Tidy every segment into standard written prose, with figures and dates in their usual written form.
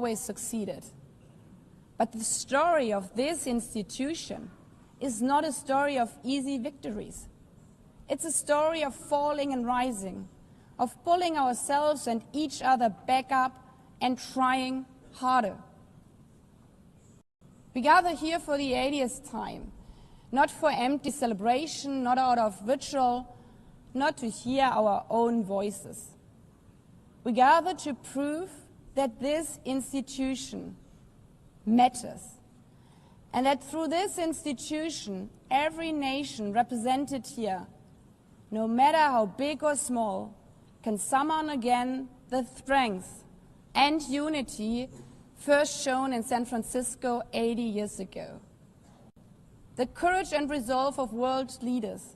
always succeeded. But the story of this institution is not a story of easy victories. It's a story of falling and rising, of pulling ourselves and each other back up and trying harder. We gather here for the 80th time, not for empty celebration, not out of ritual, not to hear our own voices. We gather to prove that this institution matters, and that through this institution, every nation represented here, no matter how big or small, can summon again the strength and unity first shown in San Francisco 80 years ago. The courage and resolve of world leaders,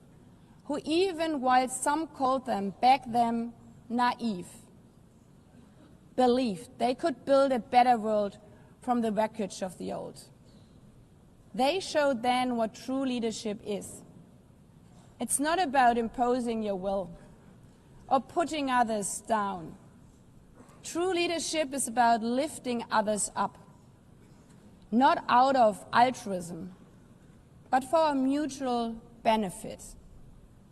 who even while some called them back then naive, believed they could build a better world from the wreckage of the old. They showed then what true leadership is. It's not about imposing your will or putting others down. True leadership is about lifting others up, not out of altruism, but for our mutual benefit,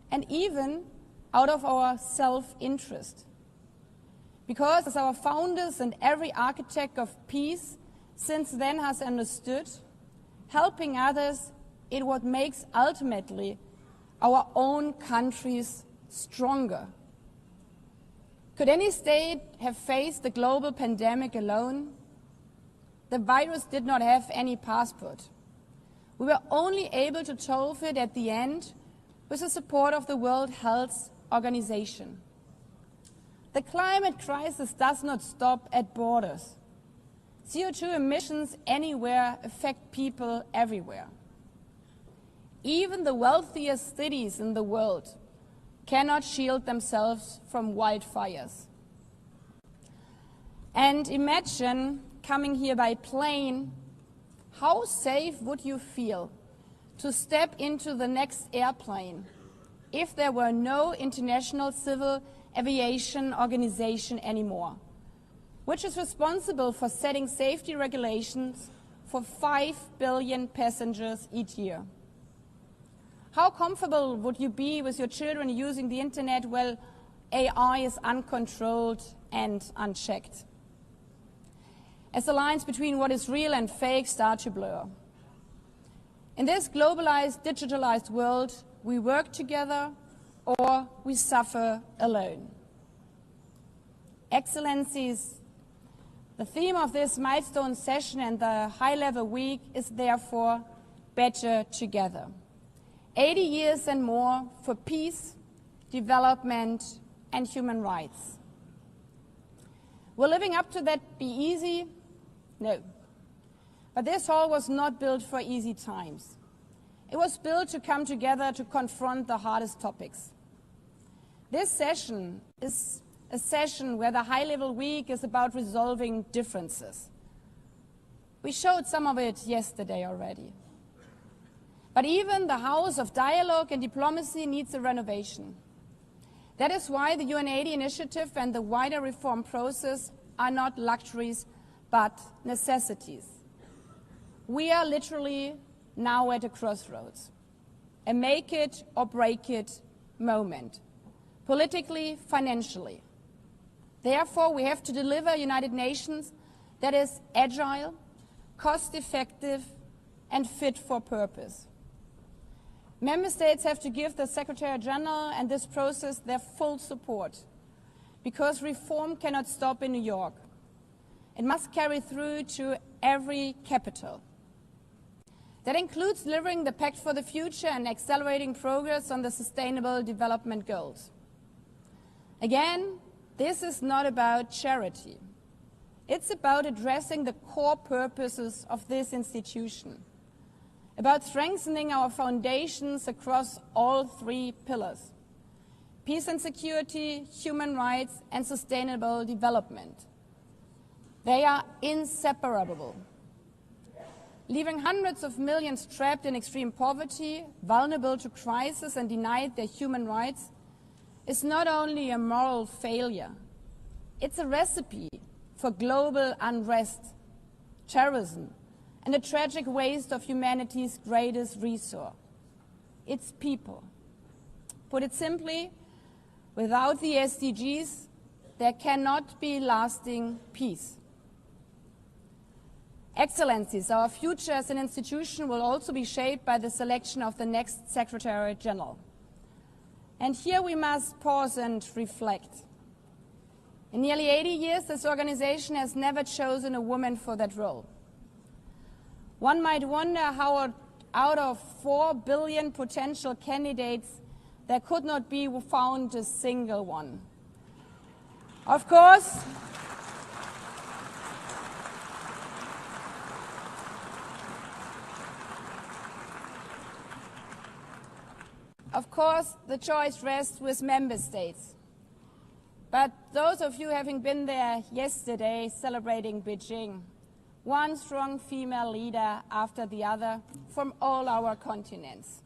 and even out of our self-interest. Because as our founders and every architect of peace since then has understood, helping others is what makes ultimately our own countries stronger. Could any state have faced the global pandemic alone? The virus did not have any passport. We were only able to solve it at the end with the support of the World Health Organization. The climate crisis does not stop at borders. CO2 emissions anywhere affect people everywhere. Even the wealthiest cities in the world cannot shield themselves from wildfires. And imagine coming here by plane, how safe would you feel to step into the next airplane if there were no International Civil Aviation Organization anymore, which is responsible for setting safety regulations for 5 billion passengers each year? How comfortable would you be with your children using the internet while AI is uncontrolled and unchecked? As the lines between what is real and fake start to blur. In this globalized, digitalized world, we work together or we suffer alone. Excellencies, the theme of this milestone session and the high-level week is therefore better together. 80 years and more for peace, development, and human rights. Will living up to that be easy? No. But this hall was not built for easy times. It was built to come together to confront the hardest topics. This session is a session where the high-level week is about resolving differences. We showed some of it yesterday already. But even the House of Dialogue and Diplomacy needs a renovation. That is why the UN80 initiative and the wider reform process are not luxuries, but necessities. We are literally now at a crossroads, a make it or break it moment, politically, financially. Therefore, we have to deliver a United Nations that is agile, cost-effective, and fit for purpose. Member States have to give the Secretary General and this process their full support, because reform cannot stop in New York. It must carry through to every capital. That includes delivering the Pact for the Future and accelerating progress on the Sustainable Development Goals. Again, this is not about charity. It's about addressing the core purposes of this institution, about strengthening our foundations across all 3 pillars: peace and security, human rights, and sustainable development. They are inseparable. Leaving hundreds of millions trapped in extreme poverty, vulnerable to crisis, and denied their human rights is not only a moral failure, it's a recipe for for global unrest, terrorism, and the tragic waste of humanity's greatest resource, its people. Put it simply, without the SDGs, there cannot be lasting peace. Excellencies, our future as an institution will also be shaped by the selection of the next Secretary General. And here we must pause and reflect. In nearly 80 years, this organization has never chosen a woman for that role. One might wonder how out of 4 billion potential candidates, there could not be found a single one. Of course, the choice rests with member states. But those of you having been there yesterday celebrating Beijing, one strong female leader after the other from all our continents.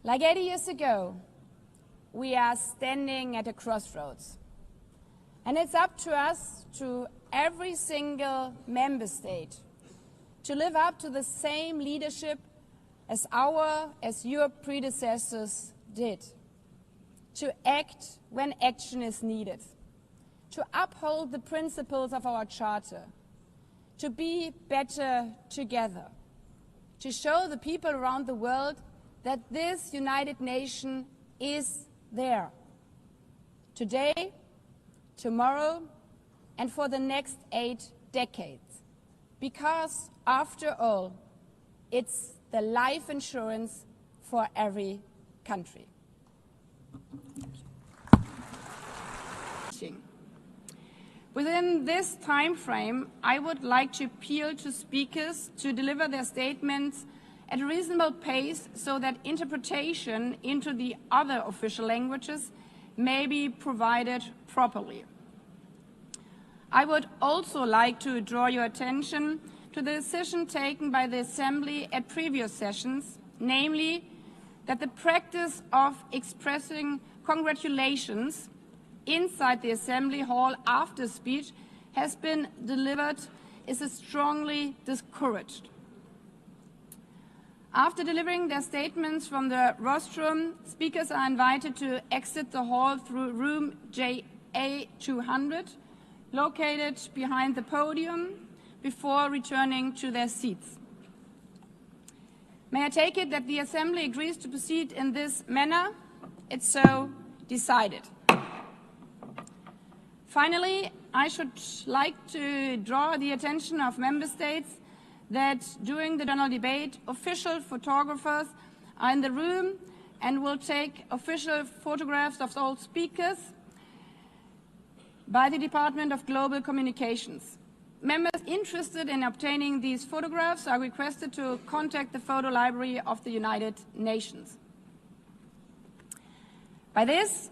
Like 80 years ago, we are standing at a crossroads. And it's up to us, to every single member state, to live up to the same leadership as your predecessors did. To act when action is needed. To uphold the principles of our Charter. To be better together. To show the people around the world that this United Nation is there. Today, tomorrow, and for the next 8 decades. Because, after all, it's the life insurance for every country. Within this time frame, I would like to appeal to speakers to deliver their statements at a reasonable pace so that interpretation into the other official languages may be provided properly. I would also like to draw your attention to the decision taken by the Assembly at previous sessions, namely that the practice of expressing congratulations inside the Assembly Hall after speech has been delivered is strongly discouraged. After delivering their statements from the rostrum, speakers are invited to exit the hall through room JA200, located behind the podium, before returning to their seats. May I take it that the Assembly agrees to proceed in this manner? It's so decided. Finally, I should like to draw the attention of Member States that during the general debate, official photographers are in the room and will take official photographs of all speakers by the Department of Global Communications. Members interested in obtaining these photographs are requested to contact the Photo Library of the United Nations. By this,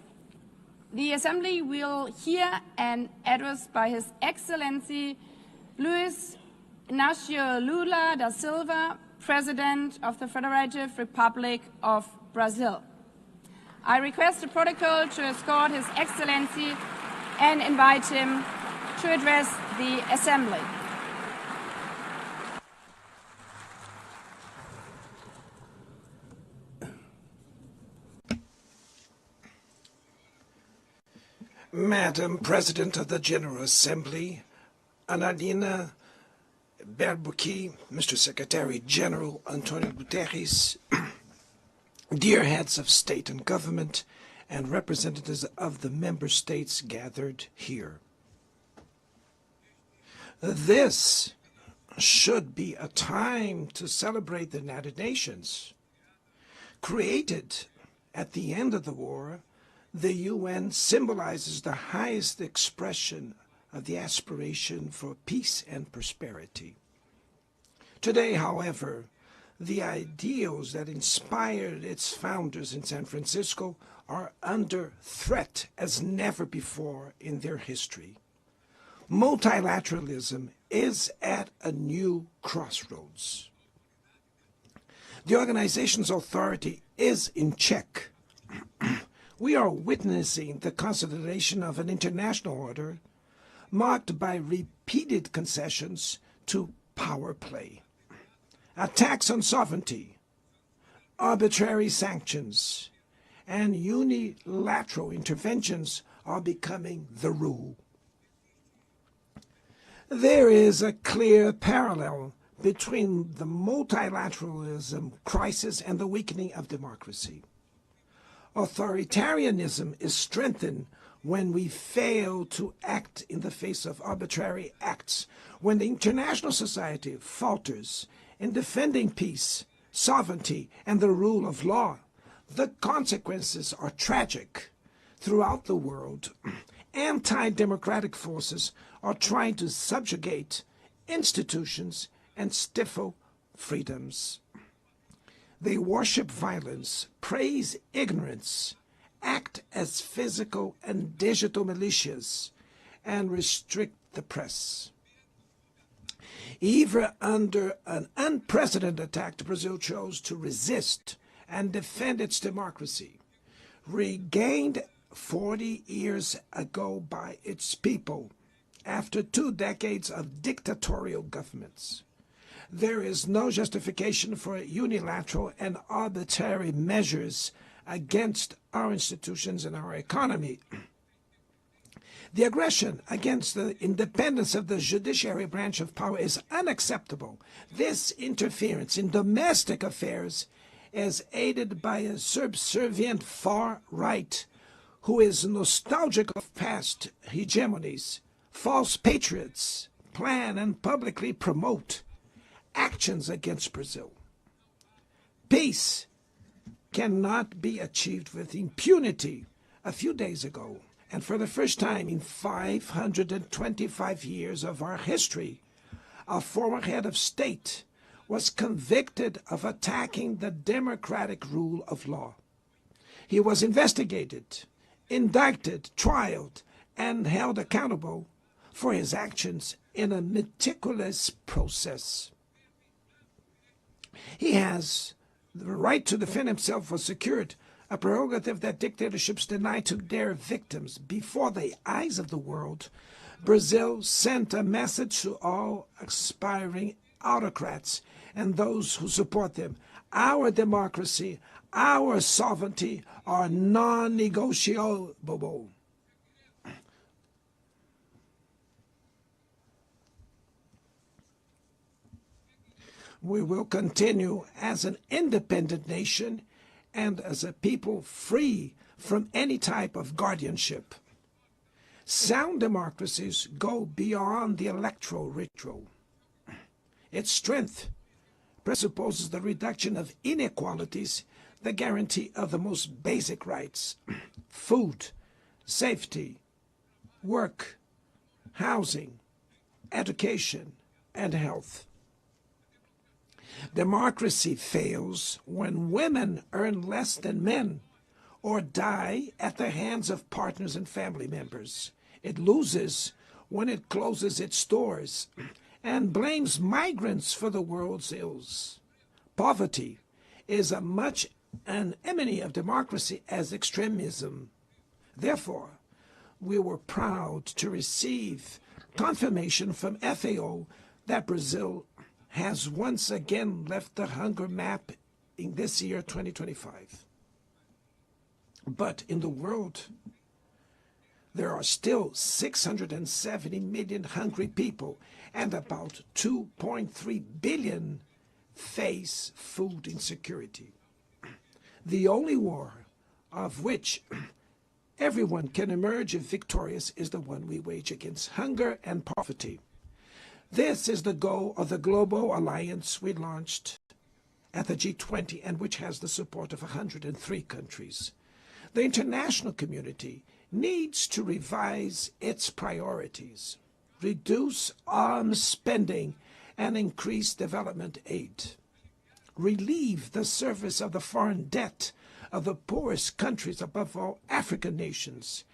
the Assembly will hear an address by His Excellency Luiz Inácio Lula da Silva, President of the Federative Republic of Brazil. I request the protocol to escort His Excellency and invite him to address the Assembly. Madam President of the General Assembly, Annalena Baerbock, Mr. Secretary General Antonio Guterres, dear heads of state and government, and representatives of the member states gathered here. This should be a time to celebrate the United Nations. Created at the end of the war, the UN symbolizes the highest expression of the aspiration for peace and prosperity. Today, however, the ideals that inspired its founders in San Francisco are under threat as never before in their history. Multilateralism is at a new crossroads. The organization's authority is in check. We are witnessing the consolidation of an international order marked by repeated concessions to power play. Attacks on sovereignty, arbitrary sanctions, and unilateral interventions are becoming the rule. There is a clear parallel between the multilateralism crisis and the weakening of democracy. Authoritarianism is strengthened when we fail to act in the face of arbitrary acts, when the international society falters in defending peace, sovereignty, and the rule of law. The consequences are tragic. Throughout the world, anti-democratic forces are trying to subjugate institutions and stifle freedoms. They worship violence, praise ignorance, act as physical and digital militias, and restrict the press. Even under an unprecedented attack, Brazil chose to resist and defend its democracy, regained 40 years ago by its people after 2 decades of dictatorial governments. There is no justification for unilateral and arbitrary measures against our institutions and our economy. The aggression against the independence of the judiciary branch of power is unacceptable. This interference in domestic affairs is aided by a subservient far right who is nostalgic of past hegemonies. False patriots plan and publicly promote actions against Brazil. Peace cannot be achieved with impunity. A few days ago, and for the first time in 525 years of our history, a former head of state was convicted of attacking the democratic rule of law. He was investigated, indicted, trialed, and held accountable for his actions in a meticulous process. He has the right to defend himself was secured, a prerogative that dictatorships deny to their victims. Before the eyes of the world, Brazil sent a message to all aspiring autocrats and those who support them. Our democracy, our sovereignty are non-negotiable. We will continue as an independent nation and as a people free from any type of guardianship. Sound democracies go beyond the electoral ritual. Its strength presupposes the reduction of inequalities, the guarantee of the most basic rights: food, safety, work, housing, education, and health. Democracy fails when women earn less than men or die at the hands of partners and family members. It loses when it closes its doors and blames migrants for the world's ills. Poverty is as much an enemy of democracy as extremism. Therefore, we were proud to receive confirmation from FAO that Brazil has once again left the hunger map in this year, 2025. But in the world, there are still 670 million hungry people, and about 2.3 billion face food insecurity. The only war of which everyone can emerge victorious is the one we wage against hunger and poverty. This is the goal of the global alliance we launched at the G20 and which has the support of 103 countries. The international community needs to revise its priorities, reduce arms spending, and increase development aid. Relieve the service of the foreign debt of the poorest countries, above all African nations,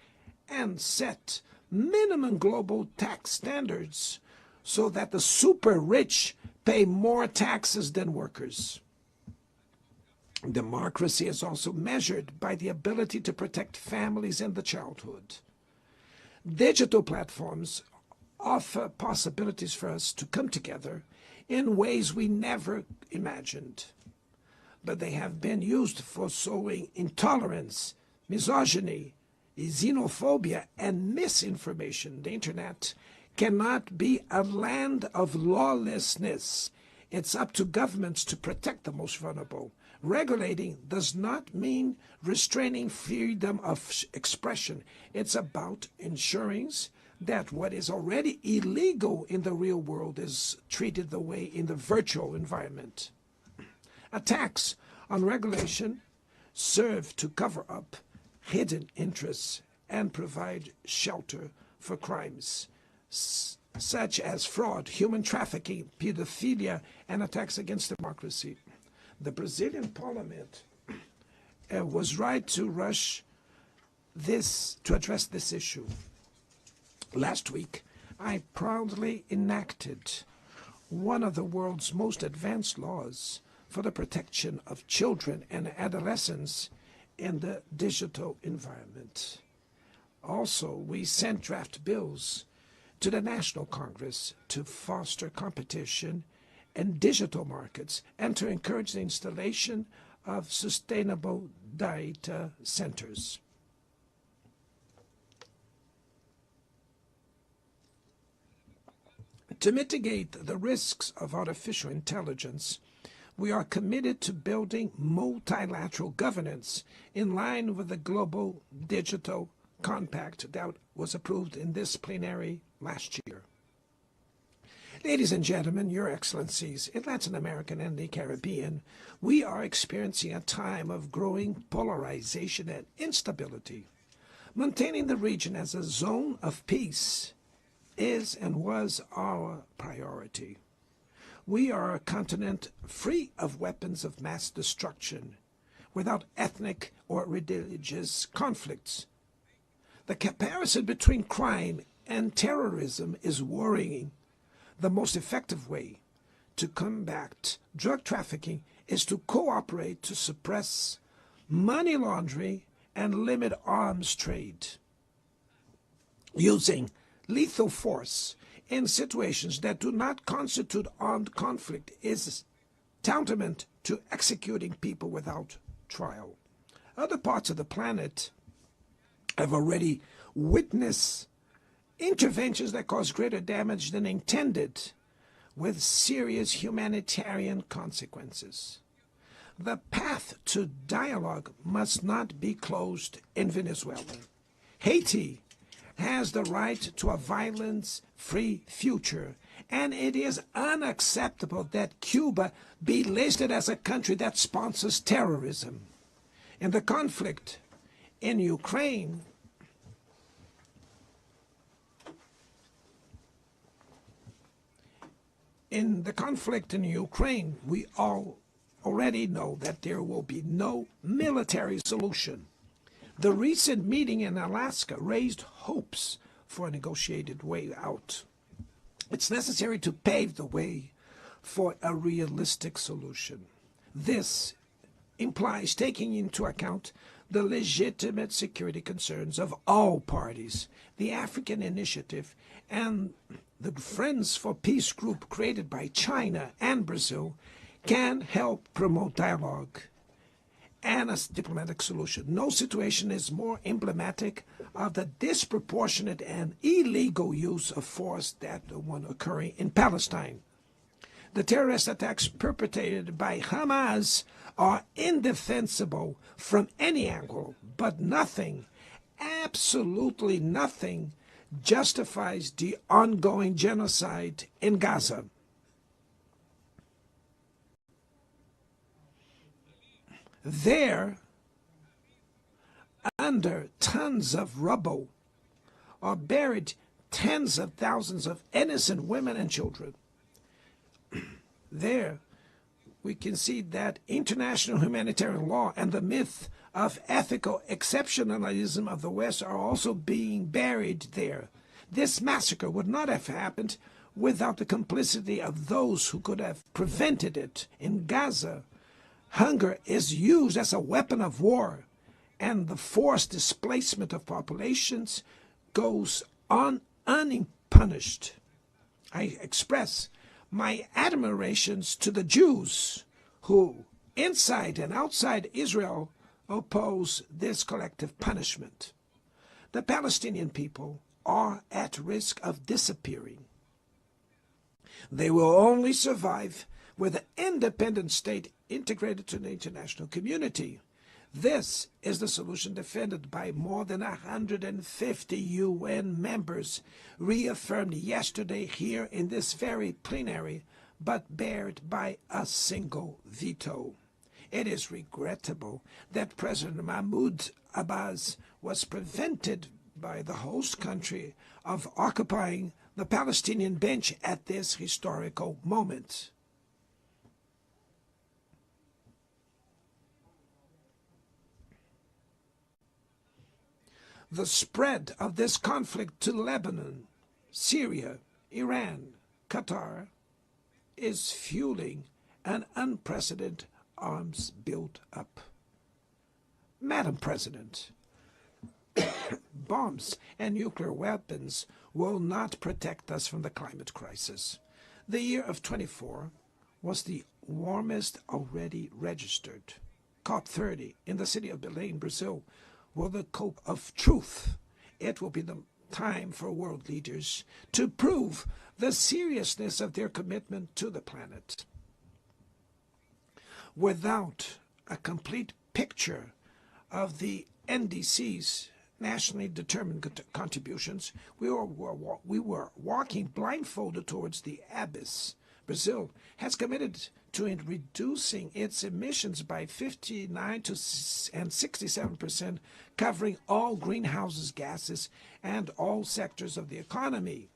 and set minimum global tax standards so that the super rich pay more taxes than workers. Democracy is also measured by the ability to protect families in the childhood. Digital platforms offer possibilities for us to come together in ways we never imagined. But they have been used for sowing intolerance, misogyny, xenophobia, and misinformation. The internet cannot be a land of lawlessness. It's up to governments to protect the most vulnerable. Regulating does not mean restraining freedom of expression. It's about ensuring that what is already illegal in the real world is treated the way in the virtual environment. Attacks on regulation serve to cover up hidden interests and provide shelter for crimes such as fraud, human trafficking, pedophilia, and attacks against democracy. The Brazilian parliament was right to rush to address this issue. Last week, I proudly enacted one of the world's most advanced laws for the protection of children and adolescents in the digital environment. Also, we sent draft bills to the National Congress to foster competition in digital markets and to encourage the installation of sustainable data centers. To mitigate the risks of artificial intelligence, we are committed to building multilateral governance in line with the Global Digital Compact that was approved in this plenary last year. Ladies and gentlemen, Your Excellencies, in Latin America and the Caribbean, we are experiencing a time of growing polarization and instability. Maintaining the region as a zone of peace is and was our priority. We are a continent free of weapons of mass destruction, without ethnic or religious conflicts. The comparison between crime and terrorism is worrying. The most effective way to combat drug trafficking is to cooperate to suppress money laundering and limit arms trade. Using lethal force in situations that do not constitute armed conflict is tantamount to executing people without trial. Other parts of the planet have already witnessed interventions that cause greater damage than intended, with serious humanitarian consequences. The path to dialogue must not be closed in Venezuela. Haiti has the right to a violence-free future, and it is unacceptable that Cuba be listed as a country that sponsors terrorism. In the conflict in Ukraine, we all already know that there will be no military solution. The recent meeting in Alaska raised hopes for a negotiated way out. It's necessary to pave the way for a realistic solution. This implies taking into account the legitimate security concerns of all parties. The African Initiative and the Friends for Peace group created by China and Brazil can help promote dialogue and a diplomatic solution. No situation is more emblematic of the disproportionate and illegal use of force than the one occurring in Palestine. The terrorist attacks perpetrated by Hamas are indefensible from any angle, but nothing, absolutely nothing, justifies the ongoing genocide in Gaza. There, under tons of rubble, are buried tens of thousands of innocent women and children. There, we can see that international humanitarian law and the myth of ethical exceptionalism of the West are also being buried there. This massacre would not have happened without the complicity of those who could have prevented it. In Gaza, Hunger is used as a weapon of war, and the forced displacement of populations goes on unpunished. I express my admirations to the Jews who, inside and outside Israel, oppose this collective punishment. The Palestinian people are at risk of disappearing. They will only survive with an independent state integrated to the international community. This is the solution defended by more than 150 UN members, reaffirmed yesterday here in this very plenary, but bared by a single veto. It is regrettable that President Mahmoud Abbas was prevented by the host country of occupying the Palestinian bench at this historical moment. The spread of this conflict to Lebanon, Syria, Iran, Qatar is fueling an unprecedented arms build-up. Madam President, bombs and nuclear weapons will not protect us from the climate crisis. The year of 24 was the warmest already registered. COP30 in the city of Belém, Brazil, will the cope of truth. It will be the time for world leaders to prove the seriousness of their commitment to the planet. Without a complete picture of the NDC's nationally determined contributions, we were walking blindfolded towards the abyss. Brazil has committed to reducing its emissions by 59% and 67%, covering all greenhouse gases and all sectors of the economy.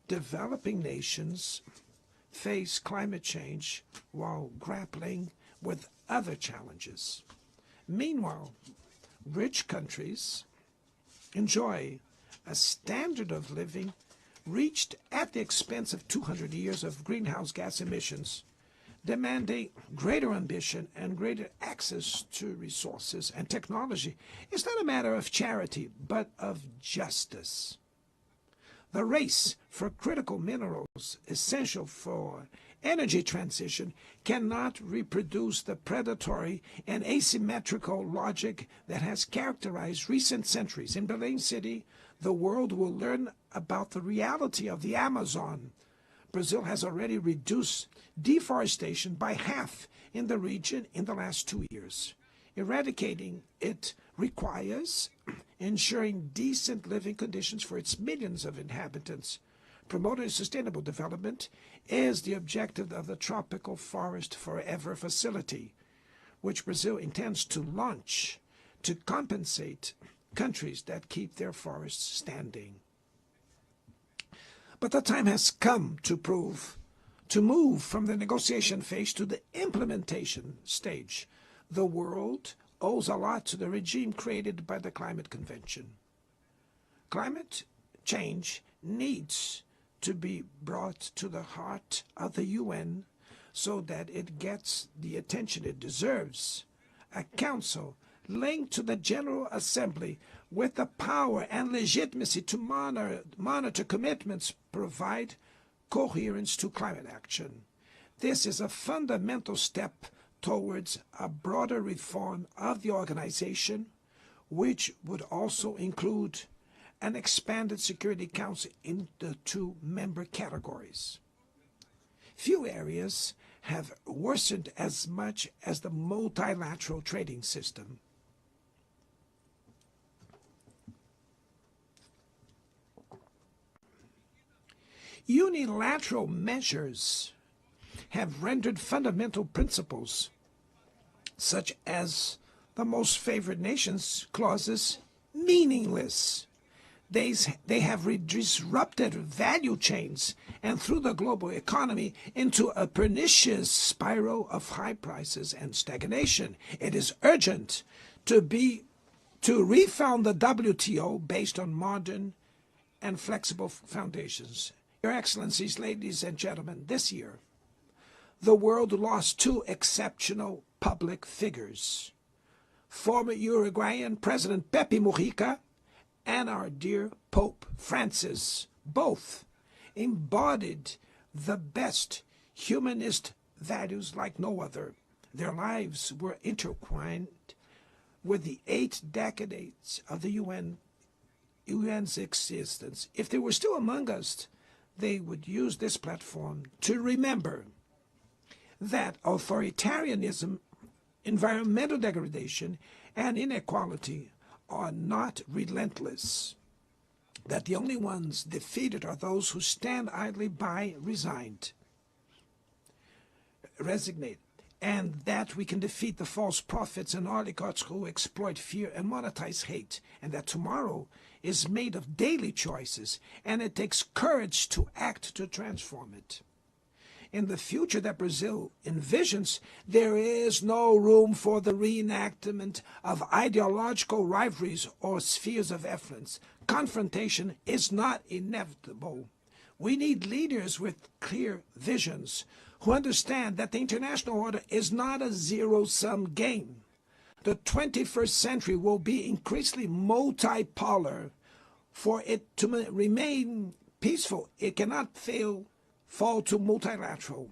Developing nations face climate change while grappling with other challenges. Meanwhile, rich countries enjoy a standard of living reached at the expense of 200 years of greenhouse gas emissions, demanding greater ambition and greater access to resources and technology. Is not a matter of charity, but of justice. The race for critical minerals essential for energy transition cannot reproduce the predatory and asymmetrical logic that has characterized recent centuries. In Belém City, the world will learn about the reality of the Amazon. Brazil has already reduced deforestation by half in the region in the last 2 years. Eradicating it requires ensuring decent living conditions for its millions of inhabitants. Promoting sustainable development is the objective of the Tropical Forest Forever facility, which Brazil intends to launch to compensate countries that keep their forests standing. But the time has come to move from the negotiation phase to the implementation stage. The world owes a lot to the regime created by the Climate Convention. Climate change needs to be brought to the heart of the UN so that it gets the attention it deserves. A council linked to the General Assembly with the power and legitimacy to monitor commitments provide coherence to climate action. This is a fundamental step towards a broader reform of the organization, which would also include an expanded Security Council in the 2 member categories. Few areas have worsened as much as the multilateral trading system. Unilateral measures have rendered fundamental principles, such as the most favored nations clauses, meaningless. They have disrupted value chains and threw the global economy into a pernicious spiral of high prices and stagnation. It is urgent to refound the WTO based on modern and flexible foundations. Your Excellencies, ladies and gentlemen, this year, the world lost two exceptional public figures, former Uruguayan President Pepe Mujica and our dear Pope Francis. Both embodied the best humanist values like no other. Their lives were intertwined with the 8 decades of the UN's existence. If they were still among us, they would use this platform to remember that authoritarianism, environmental degradation, and inequality are not relentless, that the only ones defeated are those who stand idly by, resigned, and that we can defeat the false prophets and oligarchs who exploit fear and monetize hate, and that tomorrow is made of daily choices, and it takes courage to act to transform it. In the future that Brazil envisions, there is no room for the reenactment of ideological rivalries or spheres of influence. Confrontation is not inevitable. We need leaders with clear visions who understand that the international order is not a zero-sum game. The 21st century will be increasingly multipolar. For it to remain peaceful, it cannot fall to multilateral.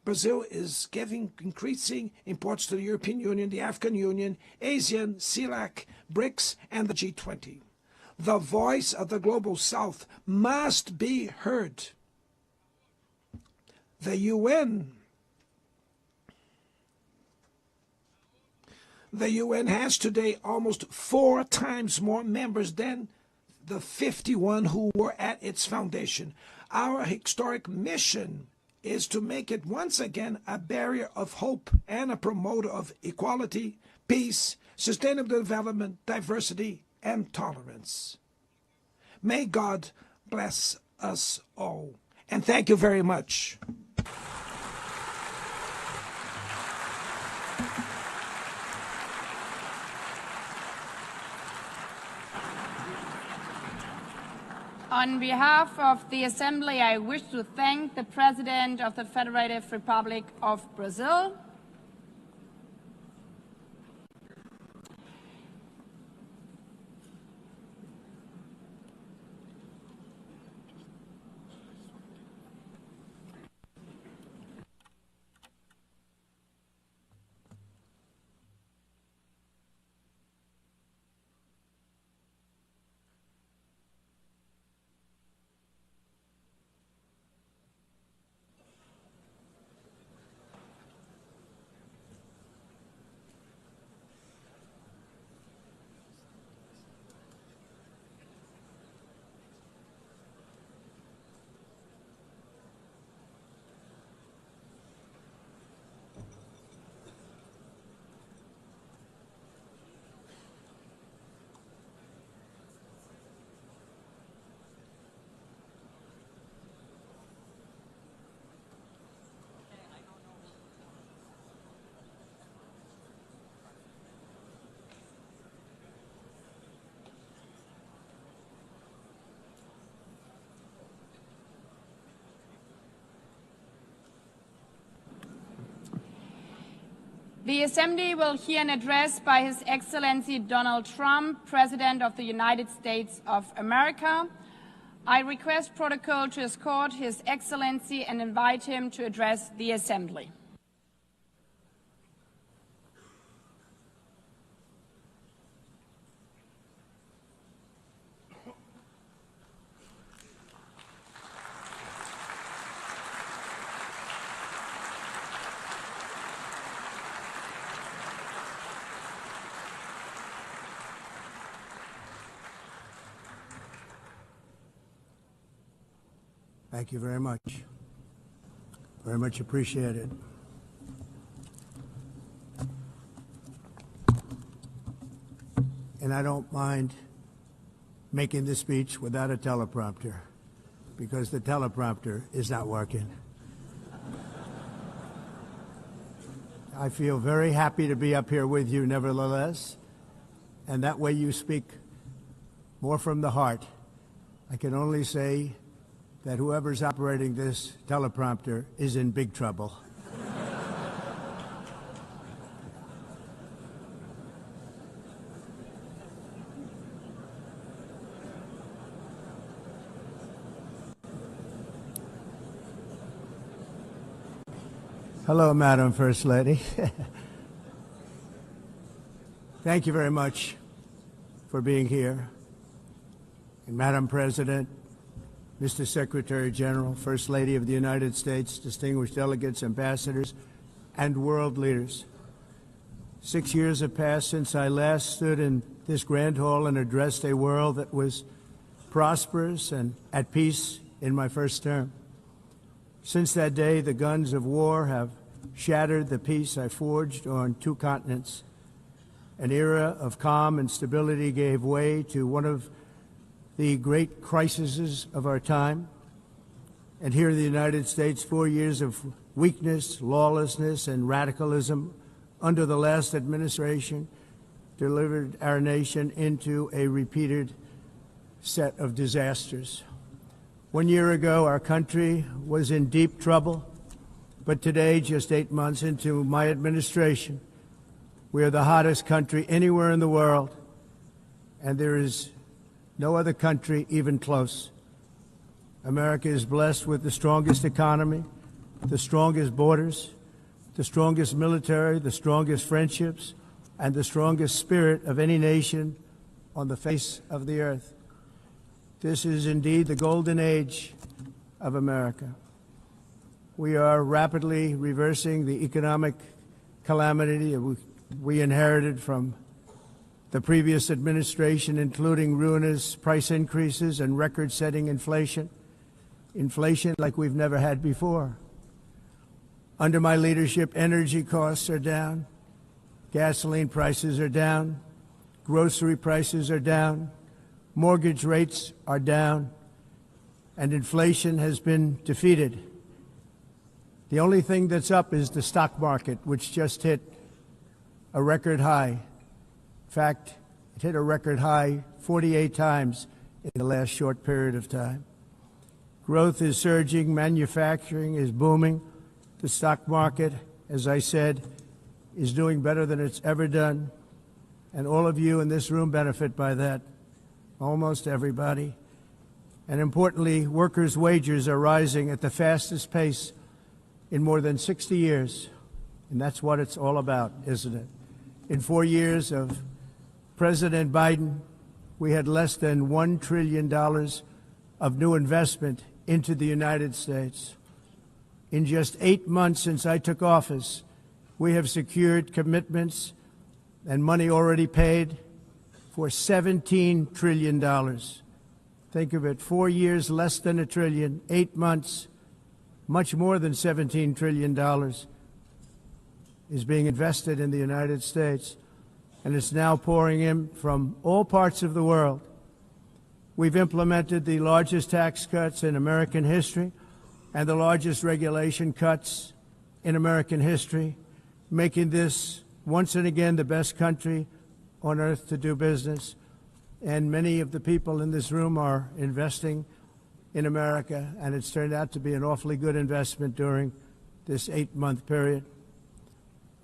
Brazil is giving increasing importance to the European Union, the African Union, ASEAN, CELAC, BRICS, and the G20. The voice of the Global South must be heard. The UN has today almost 4 times more members than the 51 who were at its foundation. Our historic mission is to make it once again a barrier of hope and a promoter of equality, peace, sustainable development, diversity, and tolerance. May God bless us all. And thank you very much. On behalf of the Assembly, I wish to thank the President of the Federative Republic of Brazil, the Assembly will hear an address by His Excellency Donald Trump, President of the United States of America. I request protocol to escort His Excellency and invite him to address the Assembly. Thank you very much. Very much appreciated. And I don't mind making the speech without a teleprompter, because the teleprompter is not working. I feel very happy to be up here with you nevertheless, and that way you speak more from the heart. I can only say that whoever's operating this teleprompter is in big trouble. Hello, Madam First Lady. Thank you very much for being here. And Madam President, Mr. Secretary General, First Lady of the United States, distinguished delegates, ambassadors, and world leaders. 6 years have passed since I last stood in this grand hall and addressed a world that was prosperous and at peace in my first term. Since that day, the guns of war have shattered the peace I forged on 2 continents. An era of calm and stability gave way to one of the great crises of our time. And here in the United States, 4 years of weakness, lawlessness, and radicalism under the last administration delivered our nation into a repeated set of disasters. 1 year ago, our country was in deep trouble, but today, just 8 months into my administration, we are the hottest country anywhere in the world, and there is no other country even close. America is blessed with the strongest economy, the strongest borders, the strongest military, the strongest friendships, and the strongest spirit of any nation on the face of the earth. This is indeed the golden age of America. We are rapidly reversing the economic calamity we inherited from the previous administration, including ruinous price increases and record-setting inflation like we've never had before. Under my leadership, energy costs are down, gasoline prices are down, grocery prices are down, mortgage rates are down, and inflation has been defeated. The only thing that's up is the stock market, which just hit a record high. In fact, it hit a record high 48 times in the last short period of time. Growth is surging, manufacturing is booming. The stock market, as I said, is doing better than it's ever done, and all of you in this room benefit by that. Almost everybody. And importantly, workers' wages are rising at the fastest pace in more than 60 years. And that's what it's all about, isn't it? In 4 years of President Biden, we had less than $1 trillion of new investment into the United States. In just 8 months since I took office, we have secured commitments and money already paid for $17 trillion. Think of it, 4 years, less than $1 trillion, 8 months, much more than $17 trillion is being invested in the United States, and it's now pouring in from all parts of the world. We've implemented the largest tax cuts in American history and the largest regulation cuts in American history, making this once and again the best country on earth to do business, and many of the people in this room are investing in America, and it's turned out to be an awfully good investment during this 8-month period.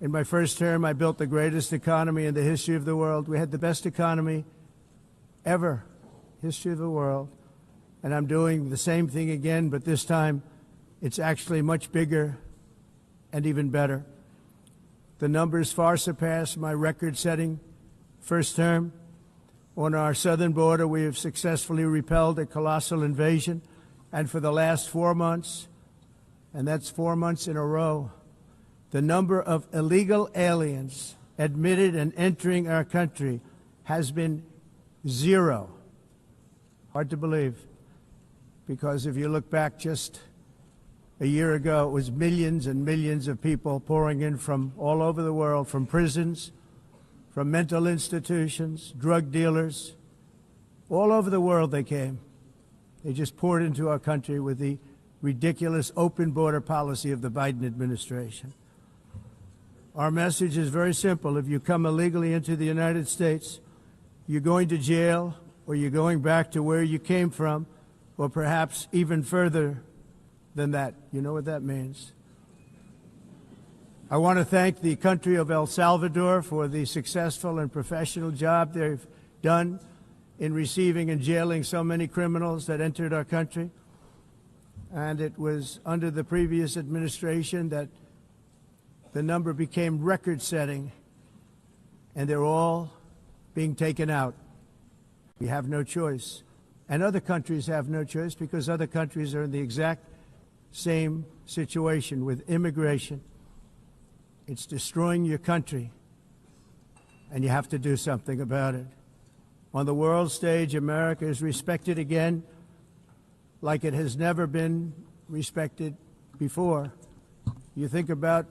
In my first term, I built the greatest economy in the history of the world. We had the best economy ever, history of the world, and I'm doing the same thing again, but this time it's actually much bigger and even better. The numbers far surpass my record-setting first term. On our southern border, we have successfully repelled a colossal invasion, and for the last 4 months, and that's 4 months in a row, the number of illegal aliens admitted and entering our country has been 0. Hard to believe, because if you look back just a year ago, it was millions and millions of people pouring in from all over the world, from prisons, from mental institutions, drug dealers. All over the world they came. They just poured into our country with the ridiculous open border policy of the Biden administration. Our message is very simple. If you come illegally into the United States, you're going to jail, or you're going back to where you came from, or perhaps even further than that. You know what that means. I want to thank the country of El Salvador for the successful and professional job they've done in receiving and jailing so many criminals that entered our country. And it was under the previous administration that the number became record-setting, and they're all being taken out. We have no choice. And other countries have no choice because other countries are in the exact same situation with immigration. It's destroying your country, and you have to do something about it. On the world stage, America is respected again like it has never been respected before. You think about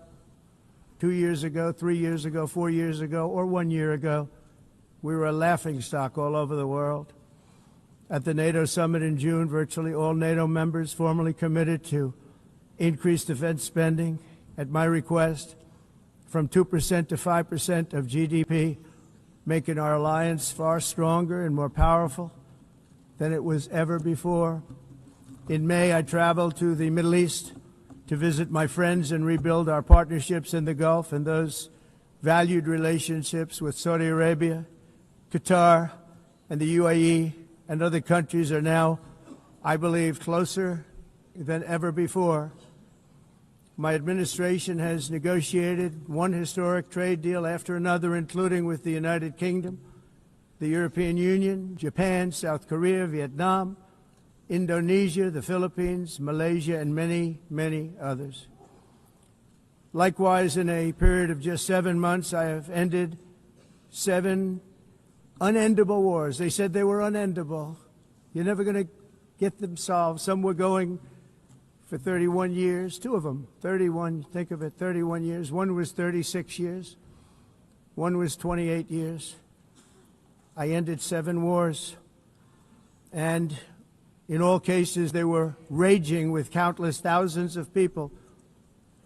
2 years ago, 3 years ago, 4 years ago, or 1 year ago, we were a laughingstock all over the world. At the NATO summit in June, virtually all NATO members formally committed to increase defense spending at my request from 2% to 5% of GDP, making our alliance far stronger and more powerful than it was ever before. In May, I traveled to the Middle East to visit my friends and rebuild our partnerships in the Gulf and those valued relationships with Saudi Arabia, Qatar, and the UAE, and other countries are now, I believe, closer than ever before. My administration has negotiated one historic trade deal after another, including with the United Kingdom, the European Union, Japan, South Korea, Vietnam, Indonesia, the Philippines, Malaysia, and many, many others. Likewise, in a period of just 7 months, I have ended 7 unendable wars. They said they were unendable. You're never going to get them solved. Some were going for 31 years, 2 of them, 31, think of it, 31 years. One was 36 years. One was 28 years. I ended 7 wars. And in all cases, they were raging with countless thousands of people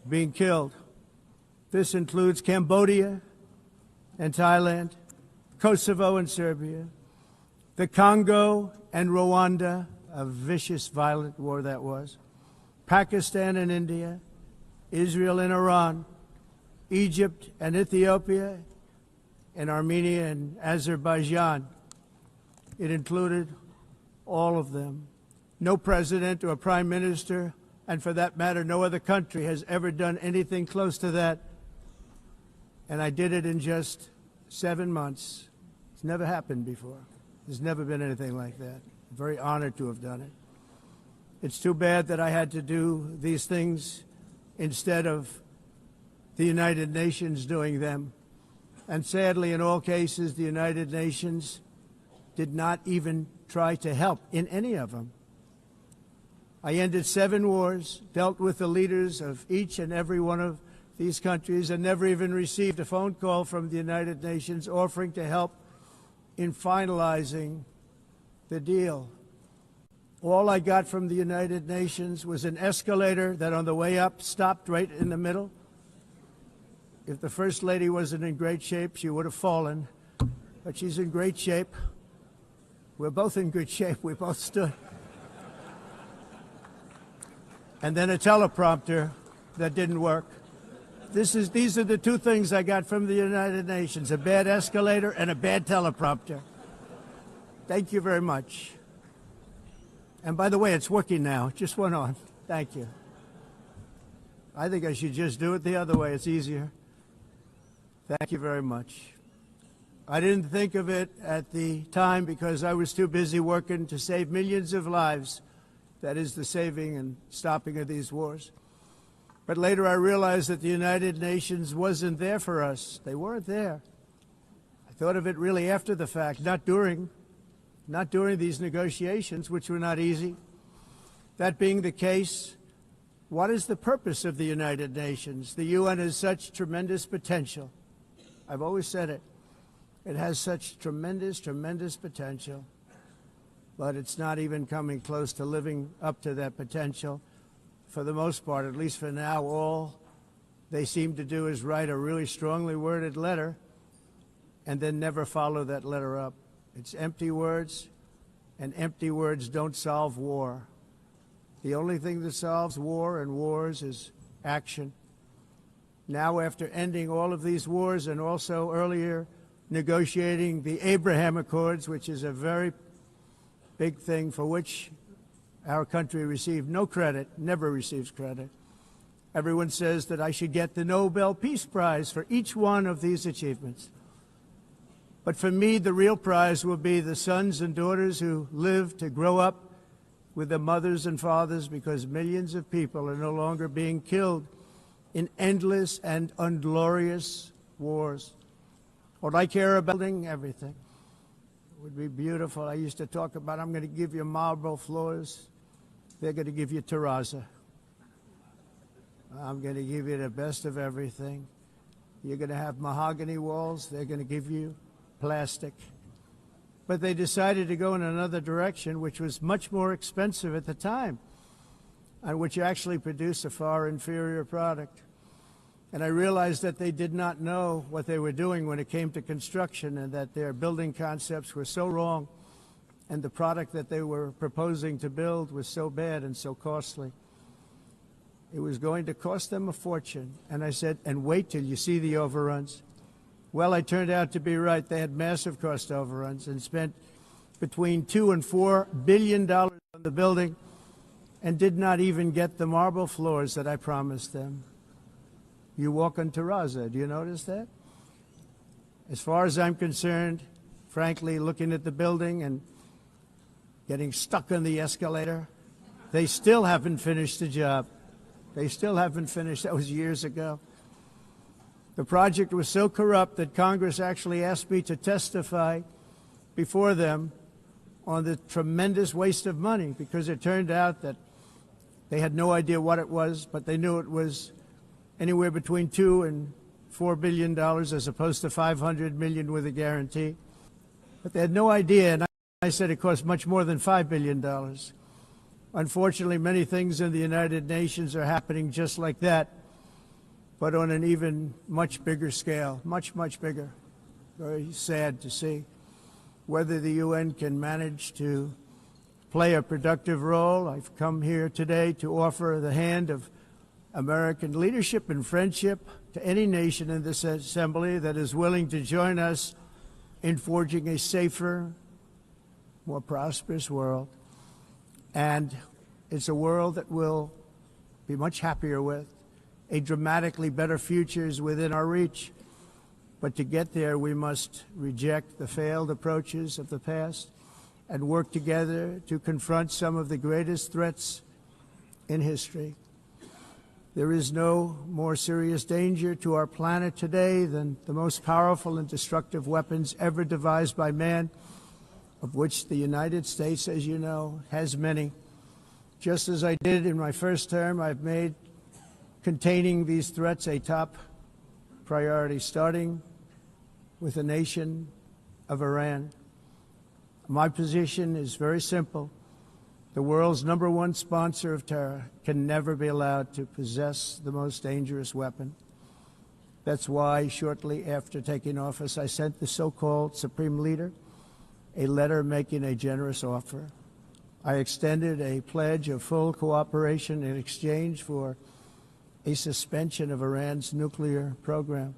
being killed. This includes Cambodia and Thailand, Kosovo and Serbia, the Congo and Rwanda, a vicious, violent war that was, Pakistan and India, Israel and Iran, Egypt and Ethiopia, and Armenia and Azerbaijan. It included all of them. No president or prime minister, and for that matter, no other country has ever done anything close to that. And I did it in just 7 months. It's never happened before. There's never been anything like that. I'm very honored to have done it. It's too bad that I had to do these things instead of the United Nations doing them. And sadly, in all cases, the United Nations did not even try to help in any of them. I ended 7 wars, dealt with the leaders of each and every one of these countries, and never even received a phone call from the United Nations offering to help in finalizing the deal. All I got from the United Nations was an escalator that on the way up stopped right in the middle. If the First Lady wasn't in great shape, she would have fallen, but she's in great shape. We're both in good shape. We both stood. And then a teleprompter that didn't work. These are the 2 things I got from the United Nations, a bad escalator and a bad teleprompter. Thank you very much. And by the way, it's working now. It just went on. Thank you. I think I should just do it the other way. It's easier. Thank you very much. I didn't think of it at the time because I was too busy working to save millions of lives. That is the saving and stopping of these wars. But later I realized that the United Nations wasn't there for us. They weren't there. I thought of it really after the fact, not during these negotiations, which were not easy. That being the case, what is the purpose of the United Nations? The UN has such tremendous potential. I've always said it. It has such tremendous, tremendous potential, but it's not even coming close to living up to that potential. For the most part, at least for now, all they seem to do is write a really strongly worded letter and then never follow that letter up. It's empty words, and empty words don't solve war. The only thing that solves war and wars is action. Now, after ending all of these wars and also earlier negotiating the Abraham Accords, which is a very big thing for which our country received no credit, never receives credit, Everyone says that I should get the Nobel Peace Prize for each one of these achievements. But for me, the real prize will be the sons and daughters who live to grow up with their mothers and fathers, because millions of people are no longer being killed in endless and unglorious wars. What I care about, building everything. It would be beautiful. I used to talk about, I'm going to give you marble floors. They're going to give you terrazzo. I'm going to give you the best of everything. You're going to have mahogany walls. They're going to give you plastic. But they decided to go in another direction, which was much more expensive at the time, and which actually produced a far inferior product. And I realized that they did not know what they were doing when it came to construction, and that their building concepts were so wrong, and the product that they were proposing to build was so bad and so costly. It was going to cost them a fortune. And I said, and wait till you see the overruns. Well, I turned out to be right. They had massive cost overruns and spent between $2 and $4 billion on the building and did not even get the marble floors that I promised them. You walk on terrazzo. Do you notice that? As far as I'm concerned, frankly, looking at the building and getting stuck on the escalator, they still haven't finished the job. They still haven't finished. That was years ago. The project was so corrupt that Congress actually asked me to testify before them on the tremendous waste of money, because it turned out that they had no idea what it was, but they knew it was anywhere between $2 and $4 billion as opposed to $500 million with a guarantee. But they had no idea, and I said it cost much more than $5 billion. Unfortunately, many things in the United Nations are happening just like that, but on an even much bigger scale, much, much bigger. Very sad to see. Whether the UN can manage to play a productive role, I've come here today to offer the hand of American leadership and friendship to any nation in this assembly that is willing to join us in forging a safer, more prosperous world. And it's a world that we'll be much happier with. A dramatically better future is within our reach. But to get there, we must reject the failed approaches of the past and work together to confront some of the greatest threats in history. There is no more serious danger to our planet today than the most powerful and destructive weapons ever devised by man, of which the United States, as you know, has many. Just as I did in my first term, I've made containing these threats a top priority, starting with the nation of Iran. My position is very simple. The world's #1 sponsor of terror can never be allowed to possess the most dangerous weapon. That's why, shortly after taking office, I sent the so-called Supreme Leader a letter making a generous offer. I extended a pledge of full cooperation in exchange for a suspension of Iran's nuclear program.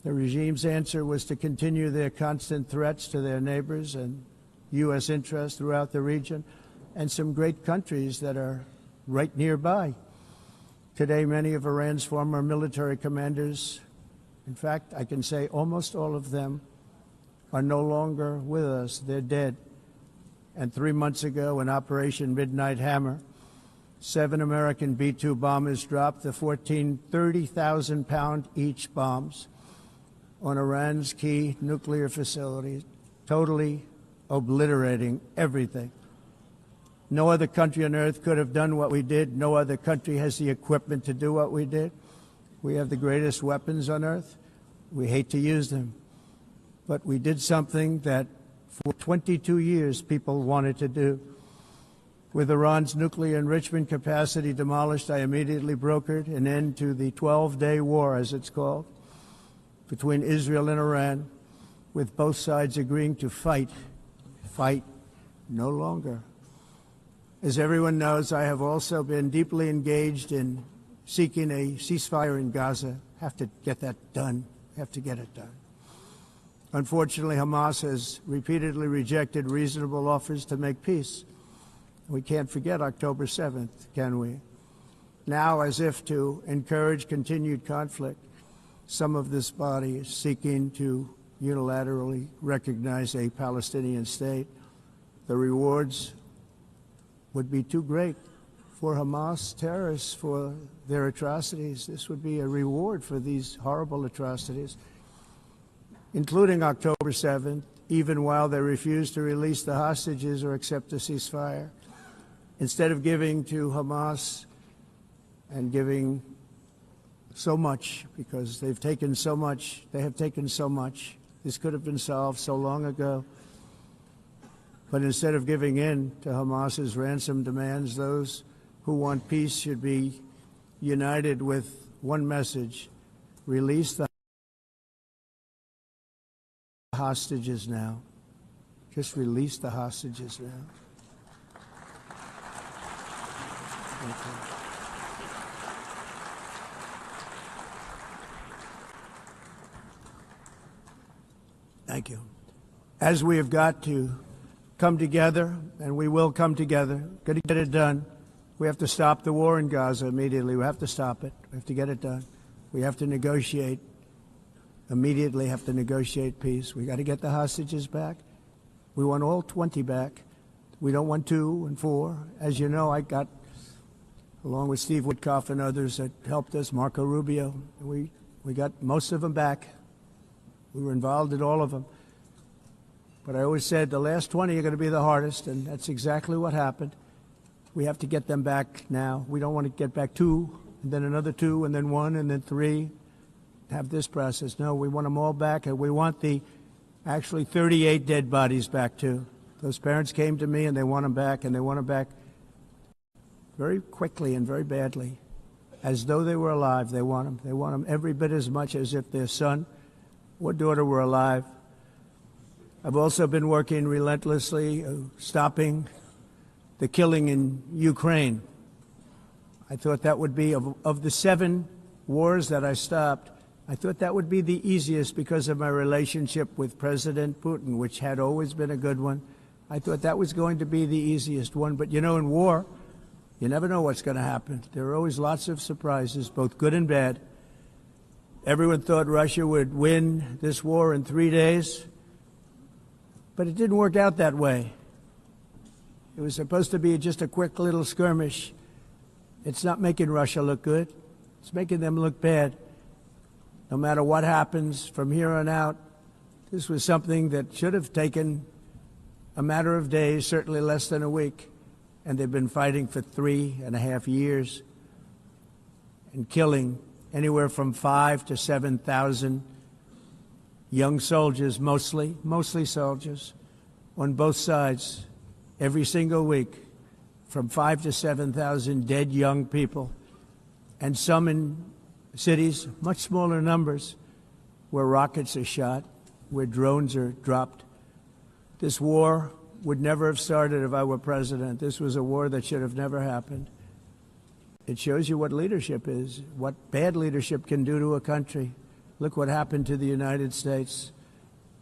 The regime's answer was to continue their constant threats to their neighbors and U.S. interests throughout the region, and some great countries that are right nearby. Today, many of Iran's former military commanders, in fact, I can say almost all of them, are no longer with us. They're dead. And 3 months ago, in Operation Midnight Hammer, 7 American B-2 bombers dropped the 14 30,000-pound each bombs on Iran's key nuclear facilities, totally obliterating everything. No other country on earth could have done what we did. No other country has the equipment to do what we did. We have the greatest weapons on earth. We hate to use them. But we did something that for 22 years people wanted to do. With Iran's nuclear enrichment capacity demolished, I immediately brokered an end to the 12-day war, as it's called, between Israel and Iran, with both sides agreeing to fight no longer. As everyone knows, I have also been deeply engaged in seeking a ceasefire in Gaza. Have to get that done. Have to get it done. Unfortunately, Hamas has repeatedly rejected reasonable offers to make peace. We can't forget October 7th, can we? now, as if to encourage continued conflict, some of this body is seeking to unilaterally recognize a Palestinian state. The rewards would be too great for Hamas terrorists for their atrocities. This would be a reward for these horrible atrocities, including October 7th, even while they refuse to release the hostages or accept a ceasefire. Instead of giving to Hamas and giving so much, because they've taken so much, they have taken so much. This could have been solved so long ago. But instead of giving in to Hamas's ransom demands, those who want peace should be united with one message: release the hostages now. Just release the hostages now. Thank you. Thank you. As we have got to come together, and we will come together, got to get it done. We have to stop the war in Gaza immediately. We have to stop it. We have to get it done. We have to negotiate, immediately have to negotiate peace. We got to get the hostages back. We want all 20 back. We don't want 2 and 4. As you know, I got, along with Steve Witkoff and others that helped us, Marco Rubio, we got most of them back. We were involved in all of them. But I always said the last 20 are going to be the hardest, and that's exactly what happened. We have to get them back now. We don't want to get back 2, and then another 2, and then 1, and then 3. Have this process. No, we want them all back, and we want the actually 38 dead bodies back too. Those parents came to me, and they want them back, and they want them back very quickly and very badly, as though they were alive. They want them. They want them every bit as much as if their son or daughter were alive. I've also been working relentlessly, stopping the killing in Ukraine. I thought that would be, of the 7 wars that I stopped, I thought that would be the easiest because of my relationship with President Putin, which had always been a good one. I thought that was going to be the easiest one. But you know, in war, you never know what's going to happen. There are always lots of surprises, both good and bad. Everyone thought Russia would win this war in 3 days, but it didn't work out that way. It was supposed to be just a quick little skirmish. It's not making Russia look good. It's making them look bad. No matter what happens from here on out, this was something that should have taken a matter of days, certainly less than a week, and they've been fighting for 3.5 years and killing anywhere from 5,000 to 7,000 young soldiers, mostly soldiers, on both sides, every single week, from 5,000 to 7,000 dead young people, and some in cities, much smaller numbers, where rockets are shot, where drones are dropped. This war would never have started if I were president. This was a war that should have never happened. It shows you what leadership is, what bad leadership can do to a country. Look what happened to the United States,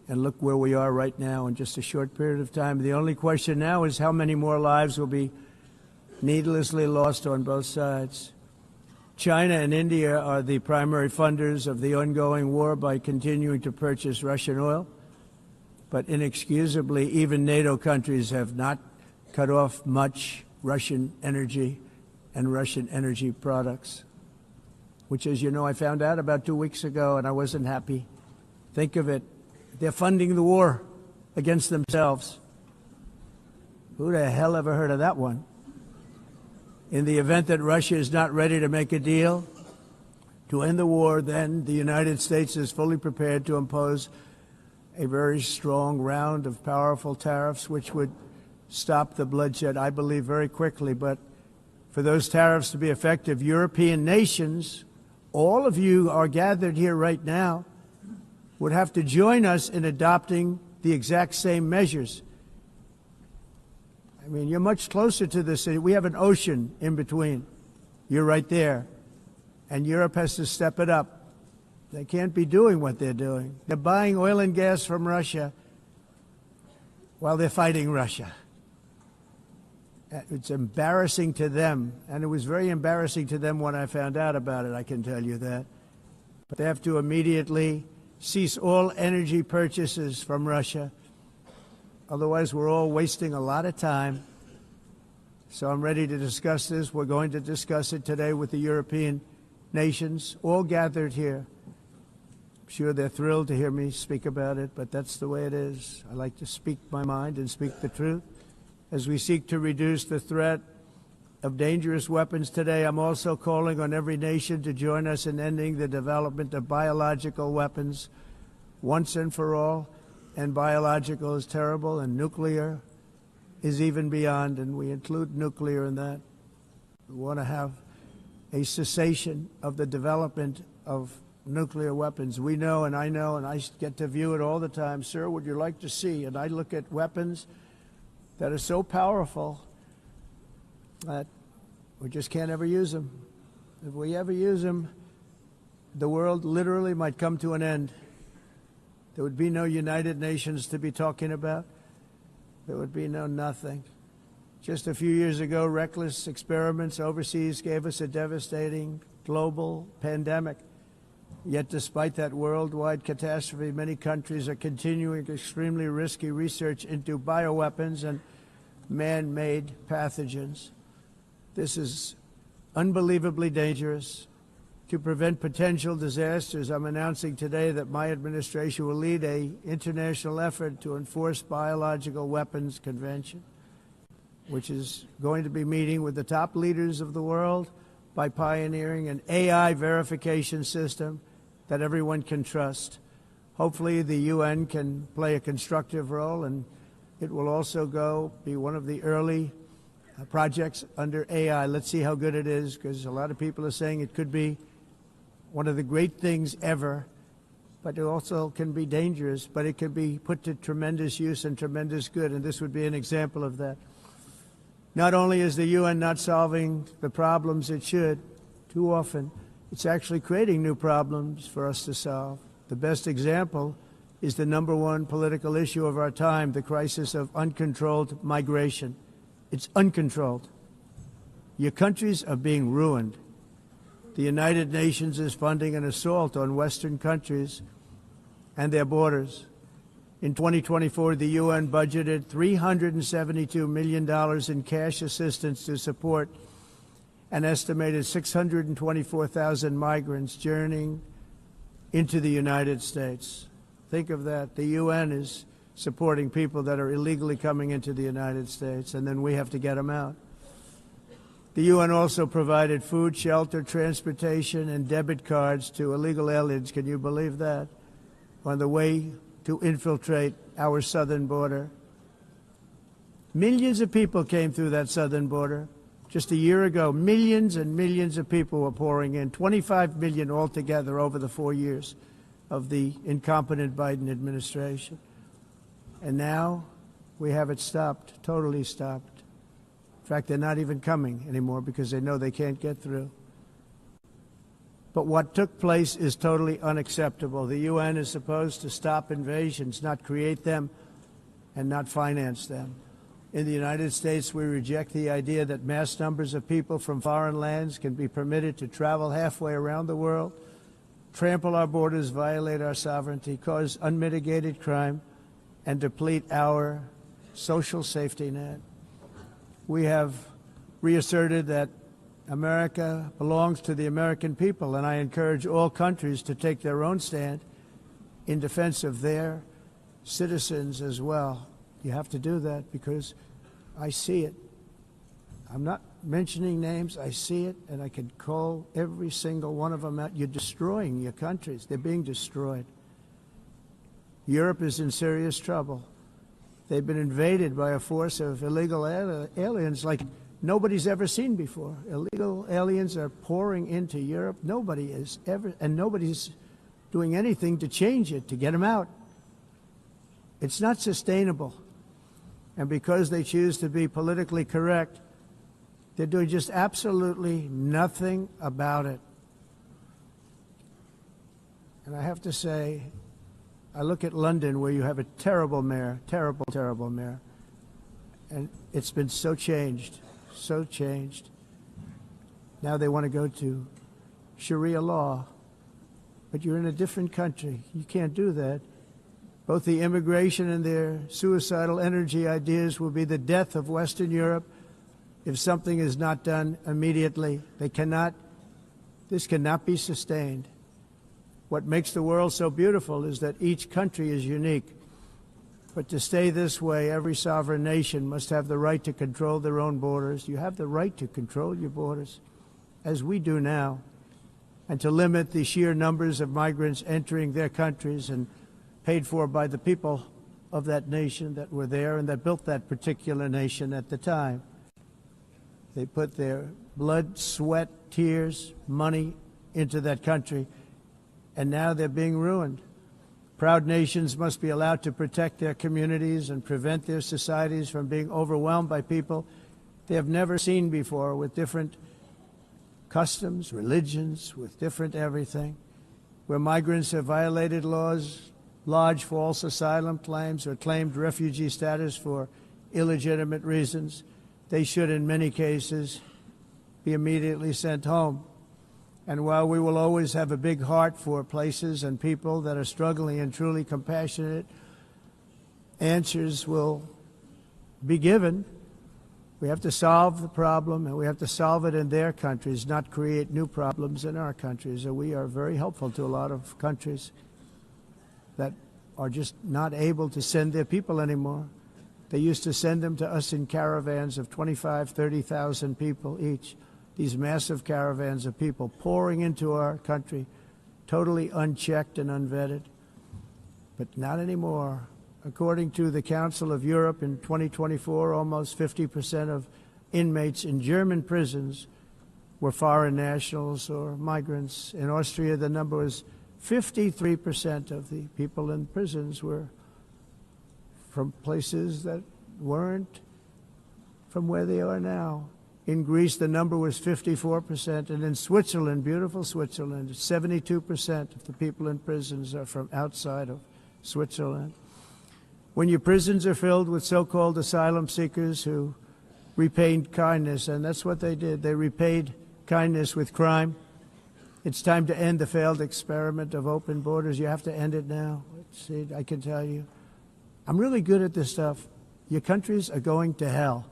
and look where we are right now in just a short period of time. The only question now is how many more lives will be needlessly lost on both sides. China and India are the primary funders of the ongoing war by continuing to purchase Russian oil. But inexcusably, even NATO countries have not cut off much Russian energy and Russian energy products, which, as you know, I found out about 2 weeks ago, and I wasn't happy. Think of it. They're funding the war against themselves. Who the hell ever heard of that one? In the event that Russia is not ready to make a deal to end the war, then the United States is fully prepared to impose a very strong round of powerful tariffs, which would stop the bloodshed, I believe, very quickly. But for those tariffs to be effective, European nations, all of you are gathered here right now, would have to join us in adopting the exact same measures. I mean, you're much closer to the city. We have an ocean in between. You're right there. And Europe has to step it up. They can't be doing what they're doing. They're buying oil and gas from Russia while they're fighting Russia. It's embarrassing to them, and it was very embarrassing to them when I found out about it, I can tell you that. But they have to immediately cease all energy purchases from Russia. Otherwise, we're all wasting a lot of time. So I'm ready to discuss this. We're going to discuss it today with the European nations, all gathered here. I'm sure they're thrilled to hear me speak about it, but that's the way it is. I like to speak my mind and speak the truth. As we seek to reduce the threat of dangerous weapons today, I'm also calling on every nation to join us in ending the development of biological weapons once and for all. And biological is terrible, and nuclear is even beyond, and we include nuclear in that. We want to have a cessation of the development of nuclear weapons. We know, and I get to view it all the time. Sir, would you like to see? And I look at weapons that are so powerful that we just can't ever use them. If we ever use them, the world literally might come to an end. There would be no United Nations to be talking about. There would be no nothing. Just a few years ago, reckless experiments overseas gave us a devastating global pandemic. Yet despite that worldwide catastrophe, many countries are continuing extremely risky research into bioweapons and man-made pathogens. This is unbelievably dangerous. To prevent potential disasters, I'm announcing today that my administration will lead an international effort to enforce Biological Weapons Convention, which is going to be meeting with the top leaders of the world by pioneering an AI verification system that everyone can trust. Hopefully the UN can play a constructive role, and it will also be one of the early projects under AI. Let's see how good it is, because a lot of people are saying it could be one of the great things ever, but it also can be dangerous, but it can be put to tremendous use and tremendous good, and this would be an example of that. Not only is the UN not solving the problems it should, too often, it's actually creating new problems for us to solve. The best example is the #1 political issue of our time, the crisis of uncontrolled migration. It's uncontrolled. Your countries are being ruined. The United Nations is funding an assault on Western countries and their borders. In 2024, the UN budgeted $372 million in cash assistance to support an estimated 624,000 migrants journeying into the United States. Think of that. The UN is supporting people that are illegally coming into the United States, and then we have to get them out. The UN also provided food, shelter, transportation, and debit cards to illegal aliens. Can you believe that? On the way to infiltrate our southern border. Millions of people came through that southern border. Just a year ago, millions and millions of people were pouring in, 25 million altogether over the 4 years of the incompetent Biden administration. And now we have it stopped, totally stopped. In fact, they're not even coming anymore because they know they can't get through. But what took place is totally unacceptable. The UN is supposed to stop invasions, not create them and not finance them. In the United States, we reject the idea that mass numbers of people from foreign lands can be permitted to travel halfway around the world, trample our borders, violate our sovereignty, cause unmitigated crime, and deplete our social safety net. We have reasserted that America belongs to the American people, and I encourage all countries to take their own stand in defense of their citizens as well. You have to do that because I see it. I'm not mentioning names. I see it, and I can call every single one of them out. You're destroying your countries. They're being destroyed. Europe is in serious trouble. They've been invaded by a force of illegal aliens like nobody's ever seen before. Illegal aliens are pouring into Europe. Nobody is ever, and nobody's doing anything to change it, to get them out. It's not sustainable. And because they choose to be politically correct, they're doing just absolutely nothing about it. And I have to say, I look at London, where you have a terrible mayor, terrible, terrible mayor. And it's been so changed, so changed. Now they want to go to Sharia law, but you're in a different country. You can't do that. Both the immigration and their suicidal energy ideas will be the death of Western Europe if something is not done immediately. This cannot be sustained. What makes the world so beautiful is that each country is unique. But to stay this way, every sovereign nation must have the right to control their own borders. You have the right to control your borders, as we do now, and to limit the sheer numbers of migrants entering their countries and paid for by the people of that nation that were there and that built that particular nation at the time. They put their blood, sweat, tears, money into that country, and now they're being ruined. Proud nations must be allowed to protect their communities and prevent their societies from being overwhelmed by people they have never seen before, with different customs, religions, with different everything. Where migrants have violated laws, lodged false asylum claims, or claimed refugee status for illegitimate reasons, they should, in many cases, be immediately sent home. And while we will always have a big heart for places and people that are struggling and truly compassionate, answers will be given. We have to solve the problem, and we have to solve it in their countries, not create new problems in our countries. And we are very helpful to a lot of countries that are just not able to send their people anymore. They used to send them to us in caravans of 25,000, 30,000 people each. These massive caravans of people pouring into our country, totally unchecked and unvetted. But not anymore. According to the Council of Europe, in 2024, almost 50% of inmates in German prisons were foreign nationals or migrants. In Austria, the number was 53% of the people in prisons were from places that weren't from where they are now. In Greece, the number was 54%, and in Switzerland, beautiful Switzerland, 72% of the people in prisons are from outside of Switzerland. When your prisons are filled with so-called asylum seekers who repaid kindness, and that's what they did, they repaid kindness with crime, it's time to end the failed experiment of open borders. You have to end it now. See, I can tell you. I'm really good at this stuff. Your countries are going to hell.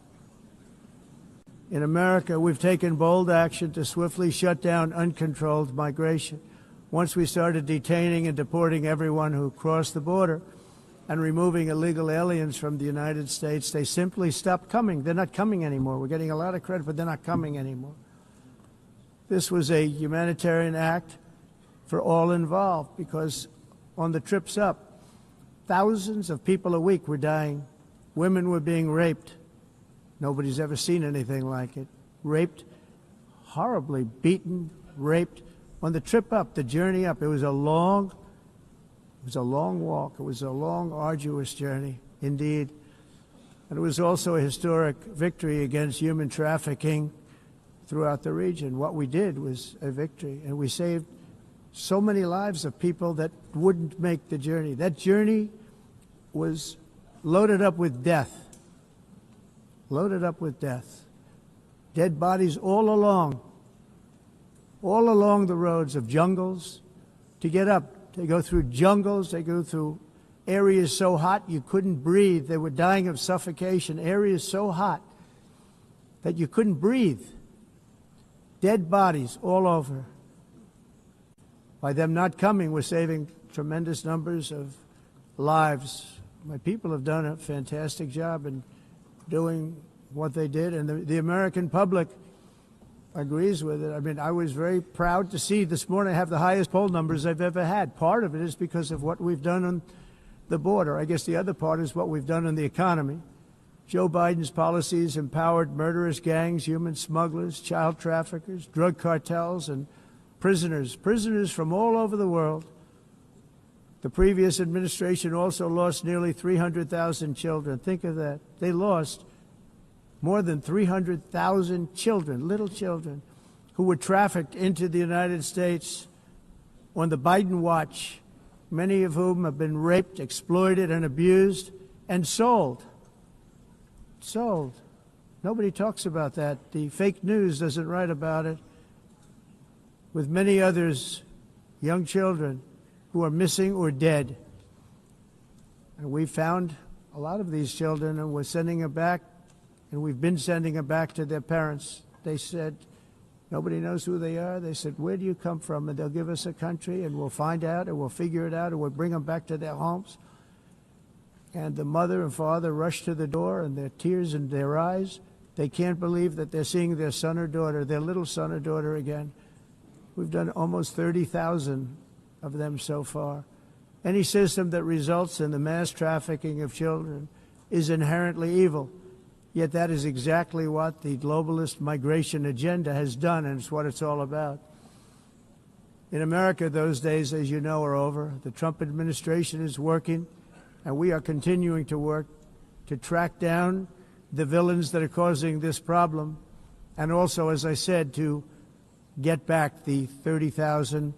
In America, we've taken bold action to swiftly shut down uncontrolled migration. Once we started detaining and deporting everyone who crossed the border and removing illegal aliens from the United States, they simply stopped coming. They're not coming anymore. We're getting a lot of credit, but they're not coming anymore. This was a humanitarian act for all involved, because on the trips up, thousands of people a week were dying. Women were being raped. Nobody's ever seen anything like it. Raped, horribly beaten, raped. On the trip up, the journey up, it was a long walk. It was a long, arduous journey, indeed. And it was also a historic victory against human trafficking throughout the region. What we did was a victory, and we saved so many lives of people that wouldn't make the journey. That journey was loaded up with death. Loaded up with death. Dead bodies all along the roads of jungles to get up. They go through jungles, they go through areas so hot you couldn't breathe. They were dying of suffocation, areas so hot that you couldn't breathe. Dead bodies all over. By them not coming, we're saving tremendous numbers of lives. My people have done a fantastic job in doing what they did, and the American public agrees with it. I mean, I was very proud to see this morning I have the highest poll numbers I've ever had. Part of it is because of what we've done on the border. I guess the other part is what we've done on the economy. Joe Biden's policies empowered murderous gangs, human smugglers, child traffickers, drug cartels, and prisoners from all over the world. The previous administration also lost nearly 300,000 children. Think of that. They lost more than 300,000 children, little children, who were trafficked into the United States on the Biden watch, many of whom have been raped, exploited, and abused, and sold sold. Nobody talks about that. The fake news doesn't write about it. With many others, young children who are missing or dead. And we found a lot of these children, and we're sending them back, and we've been sending them back to their parents. They said, nobody knows who they are. They said, where do you come from? And they'll give us a country, and we'll find out, and we'll figure it out, and we'll bring them back to their homes. And the mother and father rush to the door, and their tears in their eyes. They can't believe that they're seeing their son or daughter, their little son or daughter again. We've done almost 30,000 of them so far. Any system that results in the mass trafficking of children is inherently evil. Yet that is exactly what the globalist migration agenda has done, and it's what it's all about. In America, those days, as you know, are over. The Trump administration is working, and we are continuing to work to track down the villains that are causing this problem, and also, as I said, to get back the 30,000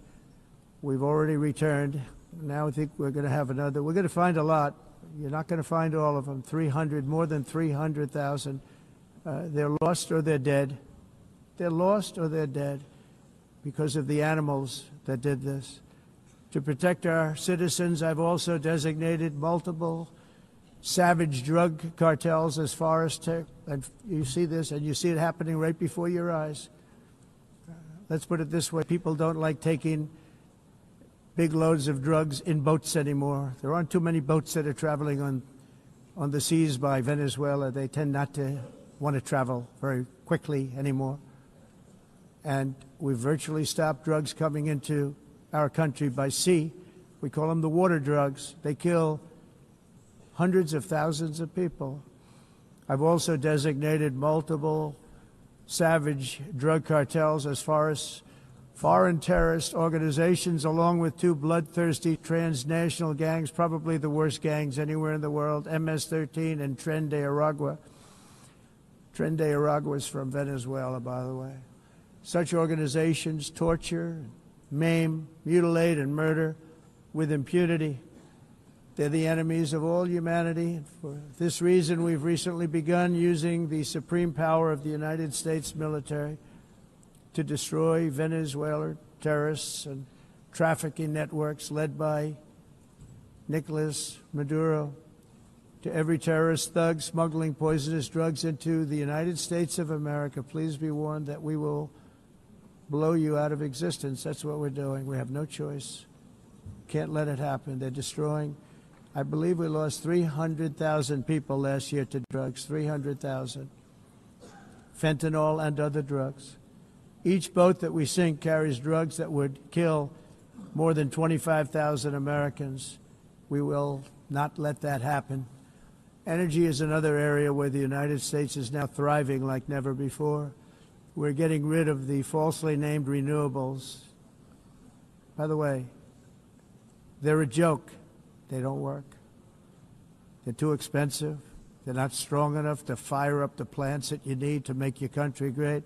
we've already returned. Now I think we're going to have another. We're going to find a lot. You're not going to find all of them. 300, more than 300,000. They're lost or they're dead. They're lost or they're dead because of the animals that did this. To protect our citizens, I've also designated multiple savage drug cartels as far as and you see this, and you see it happening right before your eyes. Let's put it this way. People don't like taking big loads of drugs in boats anymore. There aren't too many boats that are traveling on the seas by Venezuela. They tend not to want to travel very quickly anymore. And we've virtually stopped drugs coming into our country by sea. We call them the water drugs. They kill hundreds of thousands of people. I've also designated multiple savage drug cartels as far as foreign terrorist organizations, along with two bloodthirsty transnational gangs, probably the worst gangs anywhere in the world, MS-13 and Tren de Aragua. Tren de Aragua is from Venezuela, by the way. Such organizations torture, maim, mutilate, and murder with impunity. They're the enemies of all humanity. For this reason, we've recently begun using the supreme power of the United States military to destroy Venezuelan terrorists and trafficking networks led by Nicolas Maduro. To every terrorist thug smuggling poisonous drugs into the United States of America, please be warned that we will blow you out of existence. That's what we're doing. We have no choice. Can't let it happen. They're destroying. I believe we lost 300,000 people last year to drugs, 300,000. Fentanyl and other drugs. Each boat that we sink carries drugs that would kill more than 25,000 Americans. We will not let that happen. Energy is another area where the United States is now thriving like never before. We're getting rid of the falsely named renewables. By the way, they're a joke. They don't work. They're too expensive. They're not strong enough to fire up the plants that you need to make your country great.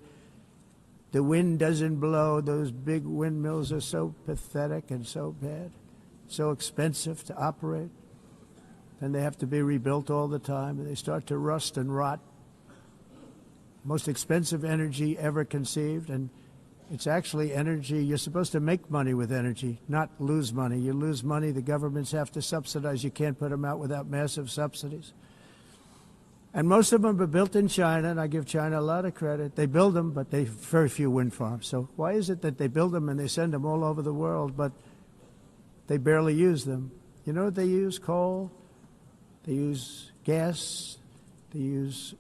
The wind doesn't blow. Those big windmills are so pathetic and so bad, so expensive to operate. And they have to be rebuilt all the time, and they start to rust and rot. Most expensive energy ever conceived, and it's actually energy. You're supposed to make money with energy, not lose money. You lose money, the governments have to subsidize. You can't put them out without massive subsidies. And most of them are built in China, and I give China a lot of credit. They build them, but they have very few wind farms. So why is it that they build them and they send them all over the world, but they barely use them? You know what they use? Coal. They use gas. They use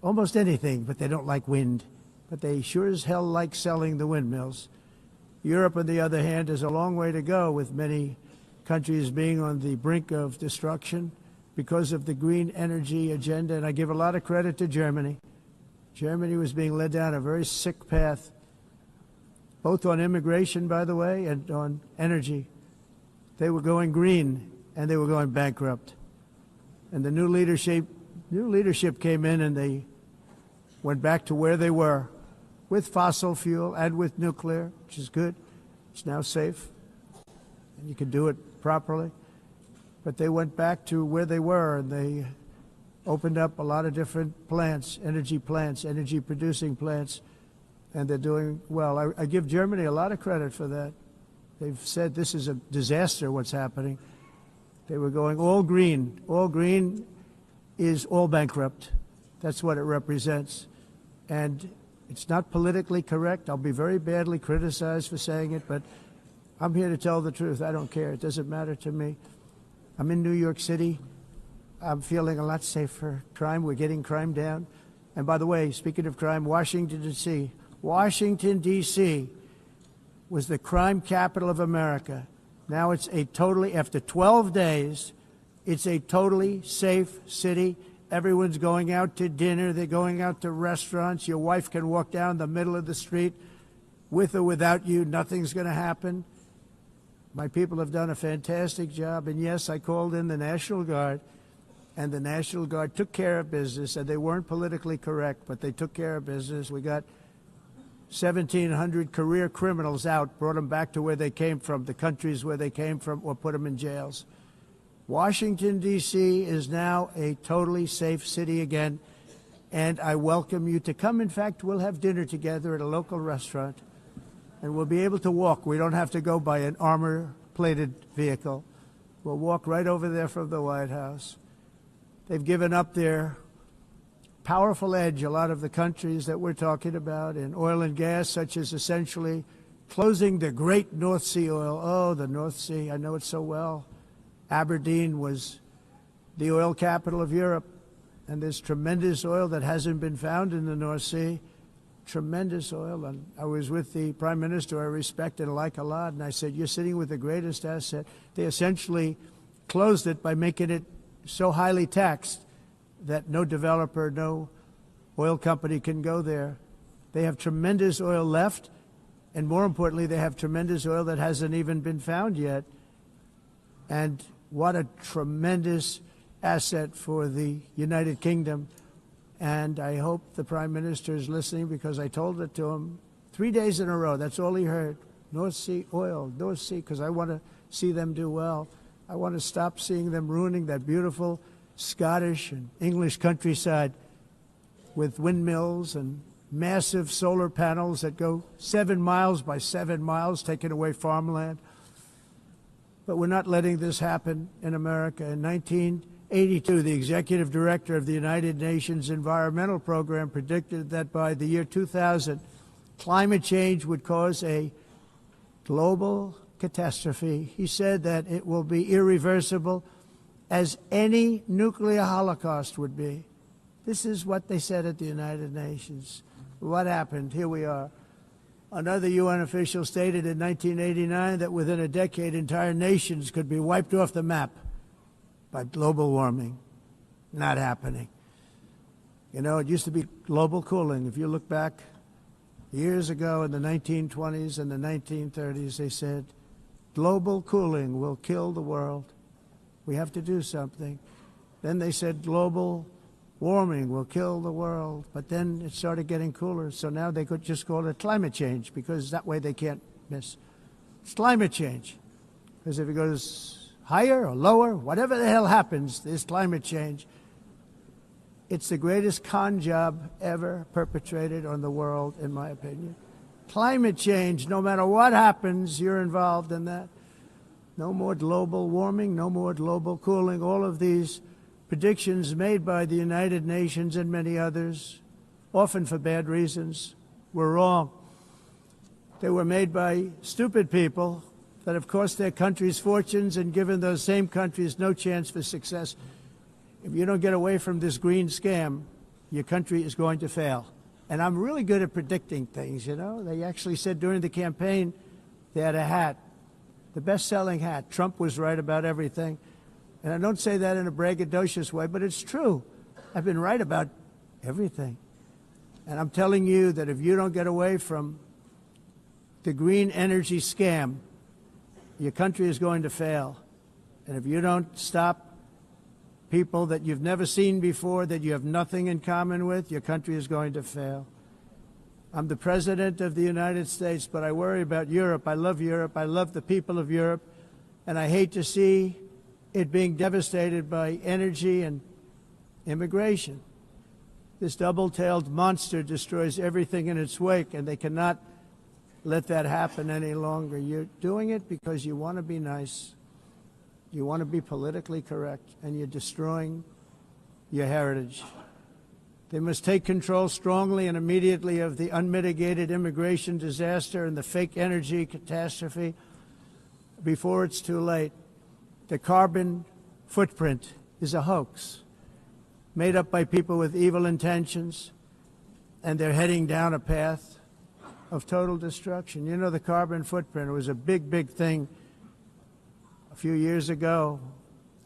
almost anything, but they don't like wind. But they sure as hell like selling the windmills. Europe, on the other hand, has a long way to go, with many countries being on the brink of destruction because of the green energy agenda, and I give a lot of credit to Germany. Germany was being led down a very sick path, both on immigration, by the way, and on energy. They were going green, and they were going bankrupt. And the new leadership came in, and they went back to where they were, with fossil fuel and with nuclear, which is good. It's now safe, and you can do it properly. But they went back to where they were, and they opened up a lot of different plants, energy producing plants, and they're doing well. I give Germany a lot of credit for that. They've said this is a disaster, what's happening. They were going all green. All green is all bankrupt. That's what it represents. And it's not politically correct. I'll be very badly criticized for saying it, but I'm here to tell the truth. I don't care. It doesn't matter to me. I'm in New York City. I'm feeling a lot safer. Crime, we're getting crime down. And by the way, speaking of crime, Washington, D.C. Washington, D.C. was the crime capital of America. Now it's a totally, after 12 days, it's a totally safe city. Everyone's going out to dinner. They're going out to restaurants. Your wife can walk down the middle of the street with or without you. Nothing's going to happen. My people have done a fantastic job. And yes, I called in the National Guard, and the National Guard took care of business. And they weren't politically correct, but they took care of business. We got 1,700 career criminals out, brought them back to where they came from, the countries where they came from, or put them in jails. Washington, D.C. is now a totally safe city again, and I welcome you to come. In fact, we'll have dinner together at a local restaurant, and we'll be able to walk. We don't have to go by an armor-plated vehicle. We'll walk right over there from the White House. They've given up their powerful edge, a lot of the countries that we're talking about, in oil and gas, such as essentially closing the great North Sea oil. Oh, the North Sea, I know it so well. Aberdeen was the oil capital of Europe, and there's tremendous oil that hasn't been found in the North Sea, tremendous oil. And I was with the Prime Minister I respect and like a lot, and I said, you're sitting with the greatest asset. They essentially closed it by making it so highly taxed that no developer, no oil company can go there. They have tremendous oil left, and more importantly, they have tremendous oil that hasn't even been found yet. And what a tremendous asset for the United Kingdom. And I hope the Prime Minister is listening, because I told it to him 3 days in a row. That's all he heard. North Sea oil, North Sea, because I want to see them do well. I want to stop seeing them ruining that beautiful Scottish and English countryside with windmills and massive solar panels that go 7 miles by 7 miles, taking away farmland. But we're not letting this happen in America. In 1982, the executive director of the United Nations Environmental Program predicted that by the year 2000, climate change would cause a global catastrophe. He said that it will be irreversible, as any nuclear holocaust would be. This is what they said at the United Nations. What happened? Here we are. Another UN official stated in 1989 that within a decade, entire nations could be wiped off the map by global warming. Not happening. You know, it used to be global cooling. If you look back years ago in the 1920s and the 1930s, they said, global cooling will kill the world. We have to do something. Then they said global warming will kill the world, but then it started getting cooler, so now they could just call it climate change, because that way they can't miss. It's climate change, because if it goes higher or lower, whatever the hell happens, there's climate change. It's the greatest con job ever perpetrated on the world, in my opinion. Climate change, no matter what happens, you're involved in that. No more global warming, no more global cooling. All of these predictions made by the United Nations and many others, often for bad reasons, were wrong. They were made by stupid people that have cost their countries fortunes and given those same countries no chance for success. If you don't get away from this green scam, your country is going to fail. And I'm really good at predicting things, you know. They actually said during the campaign they had a hat, the best-selling hat. Trump was right about everything. And I don't say that in a braggadocious way, but it's true. I've been right about everything. And I'm telling you that if you don't get away from the green energy scam, your country is going to fail. And if you don't stop people that you've never seen before, that you have nothing in common with, your country is going to fail. I'm the President of the United States, but I worry about Europe. I love Europe. I love the people of Europe. And I hate to see it being devastated by energy and immigration. This double-tailed monster destroys everything in its wake, and they cannot let that happen any longer. You're doing it because you want to be nice, you want to be politically correct, and you're destroying your heritage. They must take control strongly and immediately of the unmitigated immigration disaster and the fake energy catastrophe before it's too late. The carbon footprint is a hoax made up by people with evil intentions, and they're heading down a path of total destruction. You know, the carbon footprint, it was a big, big thing a few years ago.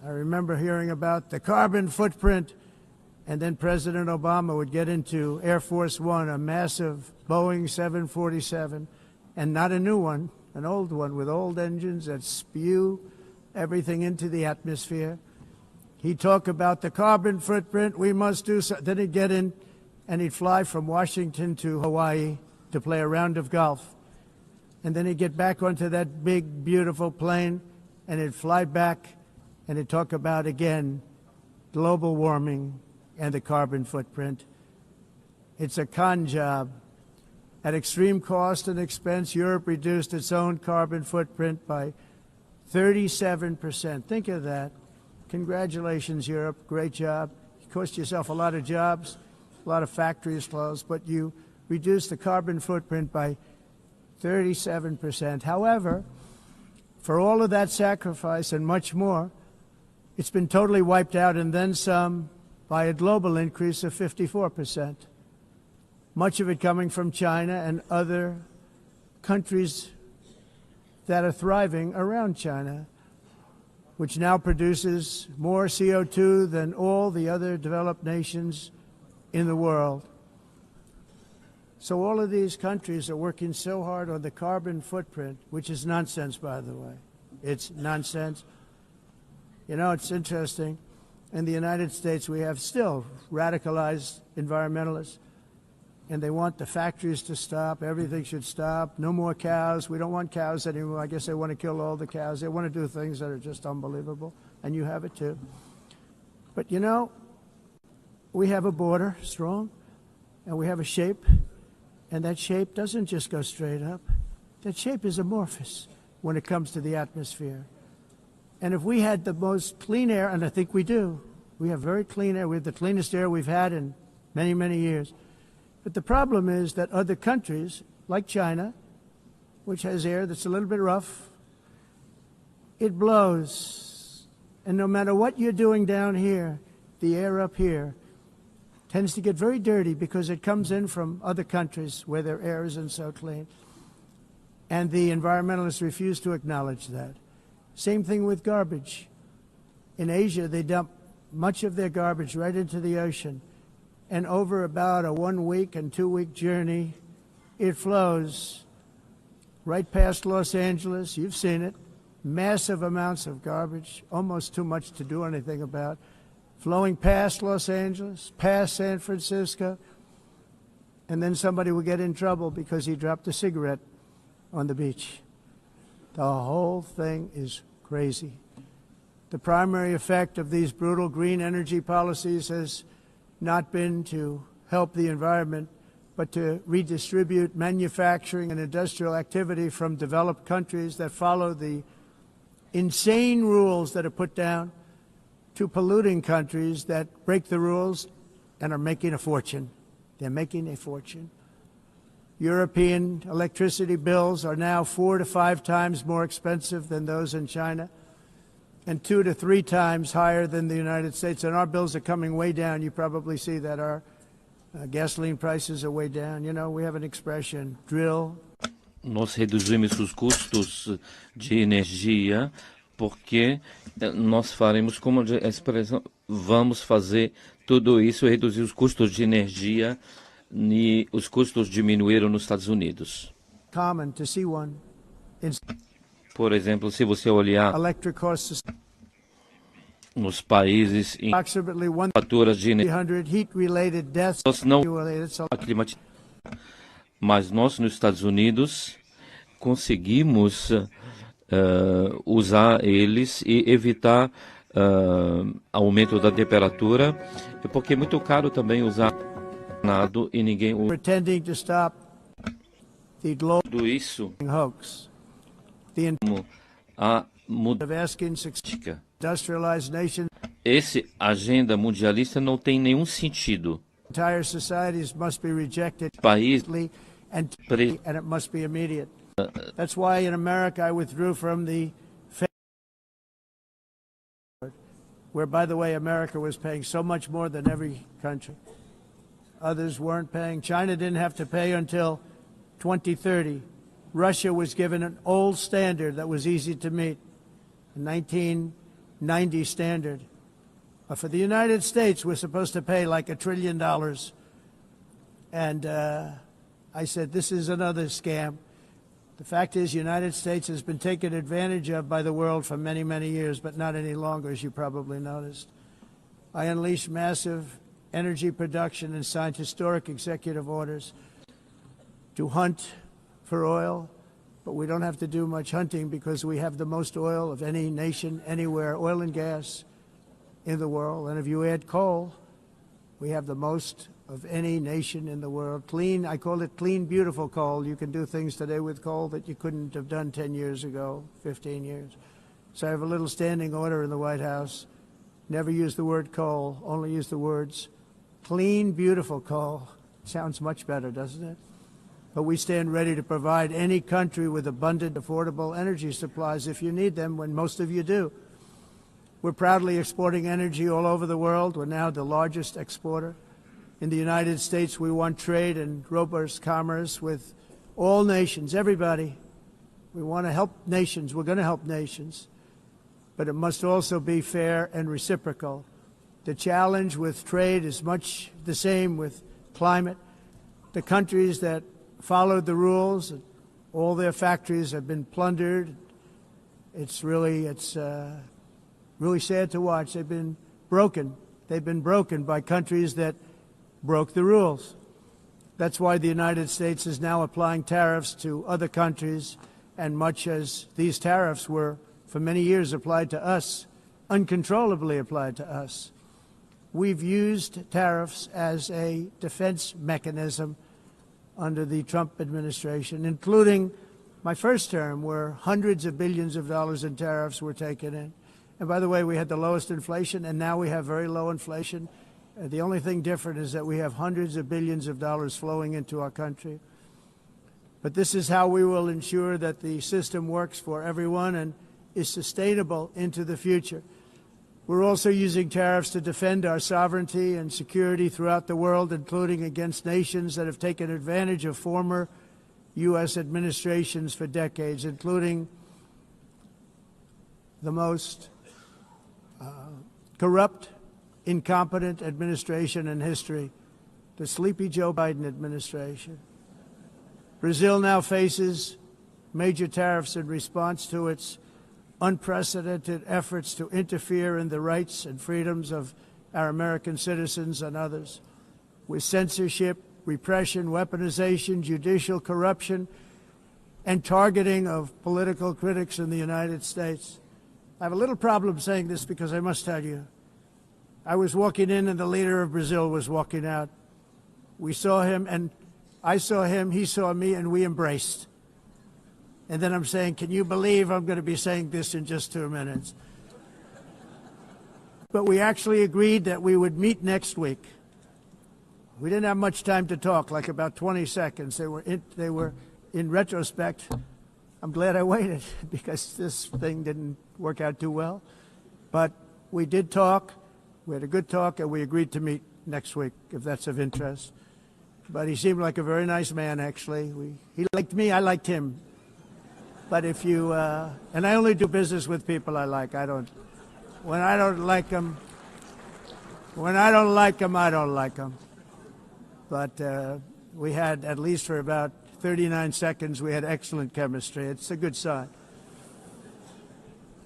I remember hearing about the carbon footprint, and then President Obama would get into Air Force One, a massive Boeing 747, and not a new one, an old one with old engines that spew everything into the atmosphere. He'd talk about the carbon footprint, we must do so. Then he'd get in and he'd fly from Washington to Hawaii to play a round of golf. And then he'd get back onto that big, beautiful plane and he'd fly back and he'd talk about, again, global warming and the carbon footprint. It's a con job. At extreme cost and expense, Europe reduced its own carbon footprint by 37%. Think of that. Congratulations, Europe. Great job. You cost yourself a lot of jobs, a lot of factories closed, but you reduced the carbon footprint by 37%. However, for all of that sacrifice and much more, it's been totally wiped out and then some by a global increase of 54%. Much of it coming from China and other countries that are thriving around China, which now produces more CO2 than all the other developed nations in the world. So all of these countries are working so hard on the carbon footprint, which is nonsense, by the way. It's nonsense. You know, it's interesting. In the United States, we have still radicalized environmentalists, and they want the factories to stop. Everything should stop. No more cows. We don't want cows anymore. I guess they want to kill all the cows. They want to do things that are just unbelievable, and you have it too. But, you know, we have a border, strong, and we have a shape, and that shape doesn't just go straight up. That shape is amorphous when it comes to the atmosphere. And if we had the most clean air, and I think we do, we have very clean air. We have the cleanest air we've had in many, many years. But the problem is that other countries, like China, which has air that's a little bit rough, it blows. And no matter what you're doing down here, the air up here tends to get very dirty because it comes in from other countries where their air isn't so clean. And the environmentalists refuse to acknowledge that. Same thing with garbage. In Asia, they dump much of their garbage right into the ocean. And over about a 1 week and 2 week journey, it flows right past Los Angeles. You've seen it. Massive amounts of garbage, almost too much to do anything about, flowing past Los Angeles, past San Francisco, and then somebody will get in trouble because he dropped a cigarette on the beach. The whole thing is crazy. The primary effect of these brutal green energy policies has not been to help the environment, but to redistribute manufacturing and industrial activity from developed countries that follow the insane rules that are put down to polluting countries that break the rules and are making a fortune. They're making a fortune. European electricity bills are now 4 to 5 times more expensive than those in China, and 2 to 3 times higher than the United States. And our bills are coming way down. You probably see that our gasoline prices are way down. You know, we have an expression, drill. Nós reduzimos os custos de energia porque nós faremos como a expressão, vamos fazer tudo isso, reduzir os custos de energia e os custos diminuíram nos Estados Unidos. Common to see one. Por exemplo, se você olhar nos países em faturas de energia, nós não mas nós nos Estados Unidos conseguimos usar eles e evitar aumento da temperatura, porque é muito caro também usar nado e ninguém usa pretending to stop the global tudo isso hoax. The como a of asking mudança. industrialized nations, Esse agenda mundialista não tem nenhum sentido. entire societies must be rejected País and it must be immediate. That's why in America I withdrew from the where, by the way, America was paying so much more than every country. Others weren't paying. China didn't have to pay until 2030. Russia was given an old standard that was easy to meet, a 1990 standard. For the United States, we're supposed to pay like $1 trillion. And I said, this is another scam. The fact is, the United States has been taken advantage of by the world for many, many years, but not any longer, as you probably noticed. I unleashed massive energy production and signed historic executive orders to hunt for oil, but we don't have to do much hunting because we have the most oil of any nation anywhere, oil and gas in the world. And if you add coal, we have the most of any nation in the world. Clean, I call it clean, beautiful coal. You can do things today with coal that you couldn't have done 10 years ago, 15 years. So I have a little standing order in the White House. Never use the word coal, only use the words clean, beautiful coal. Sounds much better, doesn't it? But we stand ready to provide any country with abundant, affordable energy supplies if you need them, when most of you do. We're proudly exporting energy all over the world. We're now the largest exporter. In the United States, we want trade and robust commerce with all nations, everybody. We want to help nations. We're going to help nations. But it must also be fair and reciprocal. The challenge with trade is much the same with climate. The countries that followed the rules, all their factories have been plundered. It's really sad to watch. They've been broken. They've been broken by countries that broke the rules. That's why the United States is now applying tariffs to other countries, and much as these tariffs were for many years applied to us, uncontrollably applied to us. We've used tariffs as a defense mechanism under the Trump administration, including my first term, where hundreds of billions of dollars in tariffs were taken in. And by the way, we had the lowest inflation, and now we have very low inflation. The only thing different is that we have hundreds of billions of dollars flowing into our country. But this is how we will ensure that the system works for everyone and is sustainable into the future. We're also using tariffs to defend our sovereignty and security throughout the world, including against nations that have taken advantage of former U.S. administrations for decades, including the most corrupt, incompetent administration in history, the sleepy Joe Biden administration. Brazil now faces major tariffs in response to its unprecedented efforts to interfere in the rights and freedoms of our American citizens and others, with censorship, repression, weaponization, judicial corruption, and targeting of political critics in the United States. I have a little problem saying this because I must tell you, I was walking in and the leader of Brazil was walking out. We saw him and I saw him, he saw me, and we embraced. And then I'm saying, can you believe I'm going to be saying this in just 2 minutes? But we actually agreed that we would meet next week. We didn't have much time to talk, like about 20 seconds. They were in retrospect, I'm glad I waited because this thing didn't work out too well. But we did talk. We had a good talk, and we agreed to meet next week, if that's of interest. But he seemed like a very nice man, actually. He liked me, I liked him. But if you, and I only do business with people I like. When I don't like them, I don't like them. But we had, at least for about 39 seconds, we had excellent chemistry. It's a good sign.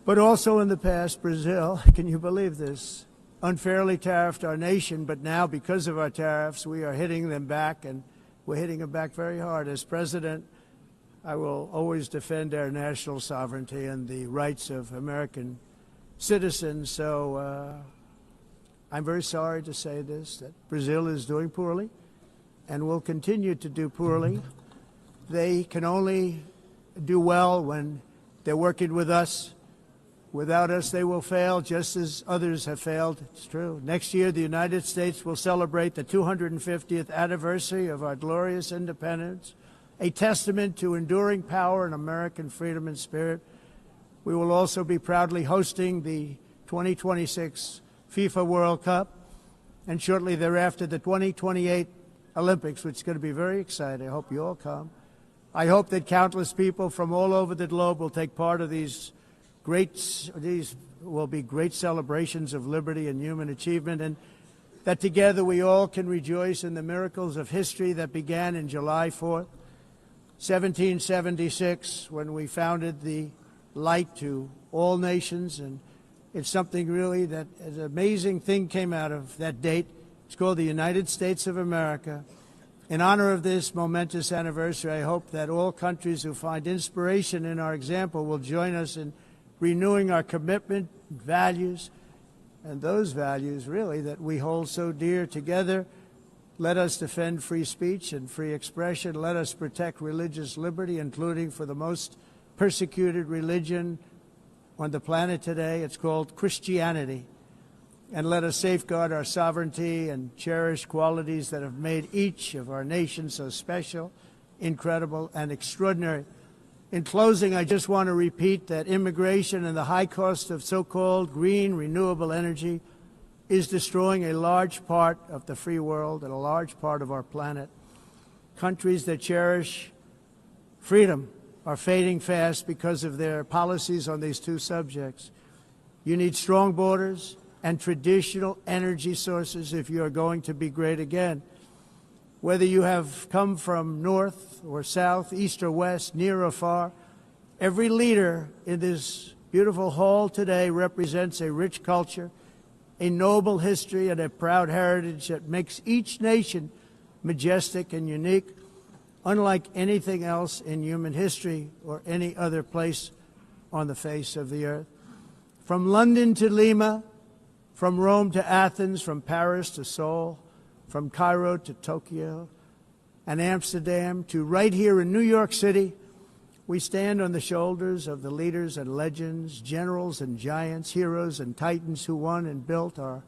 But also in the past, Brazil, can you believe this, unfairly tariffed our nation, but now because of our tariffs, we are hitting them back, and we're hitting them back very hard. As president, I will always defend our national sovereignty and the rights of American citizens. So I'm very sorry to say this, that Brazil is doing poorly and will continue to do poorly. They can only do well when they're working with us. Without us, they will fail, just as others have failed. It's true. Next year, the United States will celebrate the 250th anniversary of our glorious independence, a testament to enduring power and American freedom and spirit. We will also be proudly hosting the 2026 FIFA World Cup, and shortly thereafter, the 2028 Olympics, which is going to be very exciting. I hope you all come. I hope that countless people from all over the globe will take part of these will be great celebrations of liberty and human achievement, and that together we all can rejoice in the miracles of history that began in July 4th, 1776, when we founded the light to all nations. And it's something really that an amazing thing came out of that date. It's called the United States of America. In honor of this momentous anniversary, I hope that all countries who find inspiration in our example will join us in renewing our commitment, values, and those values really that we hold so dear. Together, let us defend free speech and free expression. Let us protect religious liberty, including for the most persecuted religion on the planet today. It's called Christianity. And let us safeguard our sovereignty and cherish qualities that have made each of our nations so special, incredible, and extraordinary. In closing, I just want to repeat that immigration and the high cost of so-called green renewable energy is destroying a large part of the free world and a large part of our planet. Countries that cherish freedom are fading fast because of their policies on these two subjects. You need strong borders and traditional energy sources if you are going to be great again. Whether you have come from north or south, east or west, near or far, every leader in this beautiful hall today represents a rich culture, a noble history, and a proud heritage that makes each nation majestic and unique, unlike anything else in human history or any other place on the face of the earth. From London to Lima, from Rome to Athens, from Paris to Seoul, from Cairo to Tokyo and Amsterdam to right here in New York City, we stand on the shoulders of the leaders and legends, generals and giants, heroes and titans who won and built our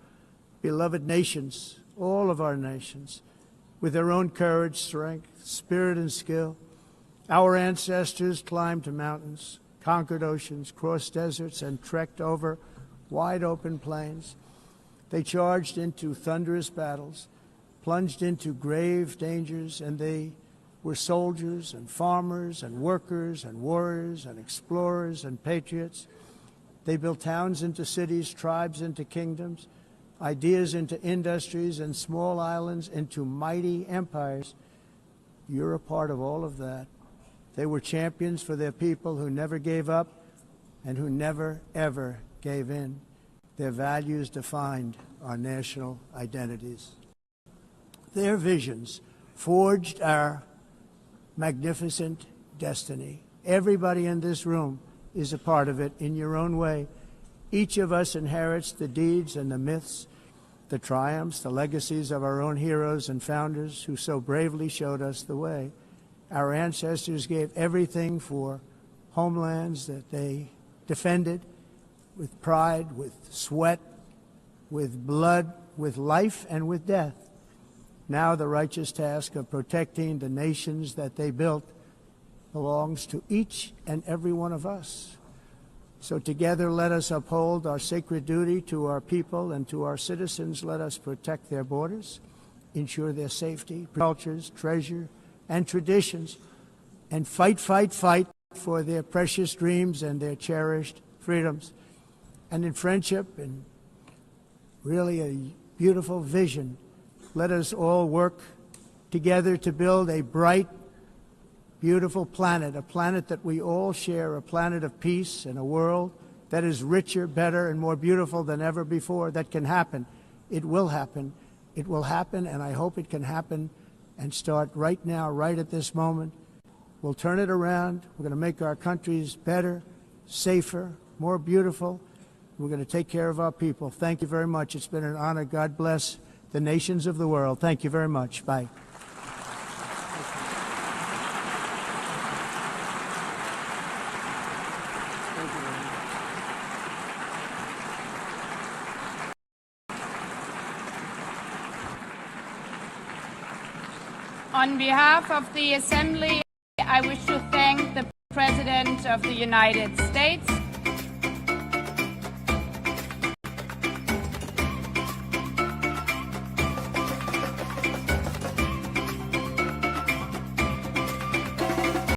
beloved nations, all of our nations, with their own courage, strength, spirit, and skill. Our ancestors climbed mountains, conquered oceans, crossed deserts, and trekked over wide open plains. They charged into thunderous battles, plunged into grave dangers, and they were soldiers and farmers and workers and warriors and explorers and patriots. They built towns into cities, tribes into kingdoms, ideas into industries, and small islands into mighty empires. You're a part of all of that. They were champions for their people who never gave up and who never, ever gave in. Their values defined our national identities. Their visions forged our magnificent destiny. Everybody in this room is a part of it in your own way. Each of us inherits the deeds and the myths, the triumphs, the legacies of our own heroes and founders who so bravely showed us the way. Our ancestors gave everything for homelands that they defended with pride, with sweat, with blood, with life, and with death. Now the righteous task of protecting the nations that they built belongs to each and every one of us. So together let us uphold our sacred duty to our people and to our citizens. Let us protect their borders, ensure their safety, cultures, treasure, and traditions, and fight, fight, fight for their precious dreams and their cherished freedoms. And in friendship and really a beautiful vision, let us all work together to build a bright, beautiful planet, a planet that we all share, a planet of peace and a world that is richer, better, and more beautiful than ever before. That can happen. It will happen. It will happen, and I hope it can happen and start right now, right at this moment. We'll turn it around. We're going to make our countries better, safer, more beautiful, We're going to take care of our people. Thank you very much. It's been an honor. God bless the nations of the world. Thank you very much. Bye. On behalf of the Assembly, I wish to thank the President of the United States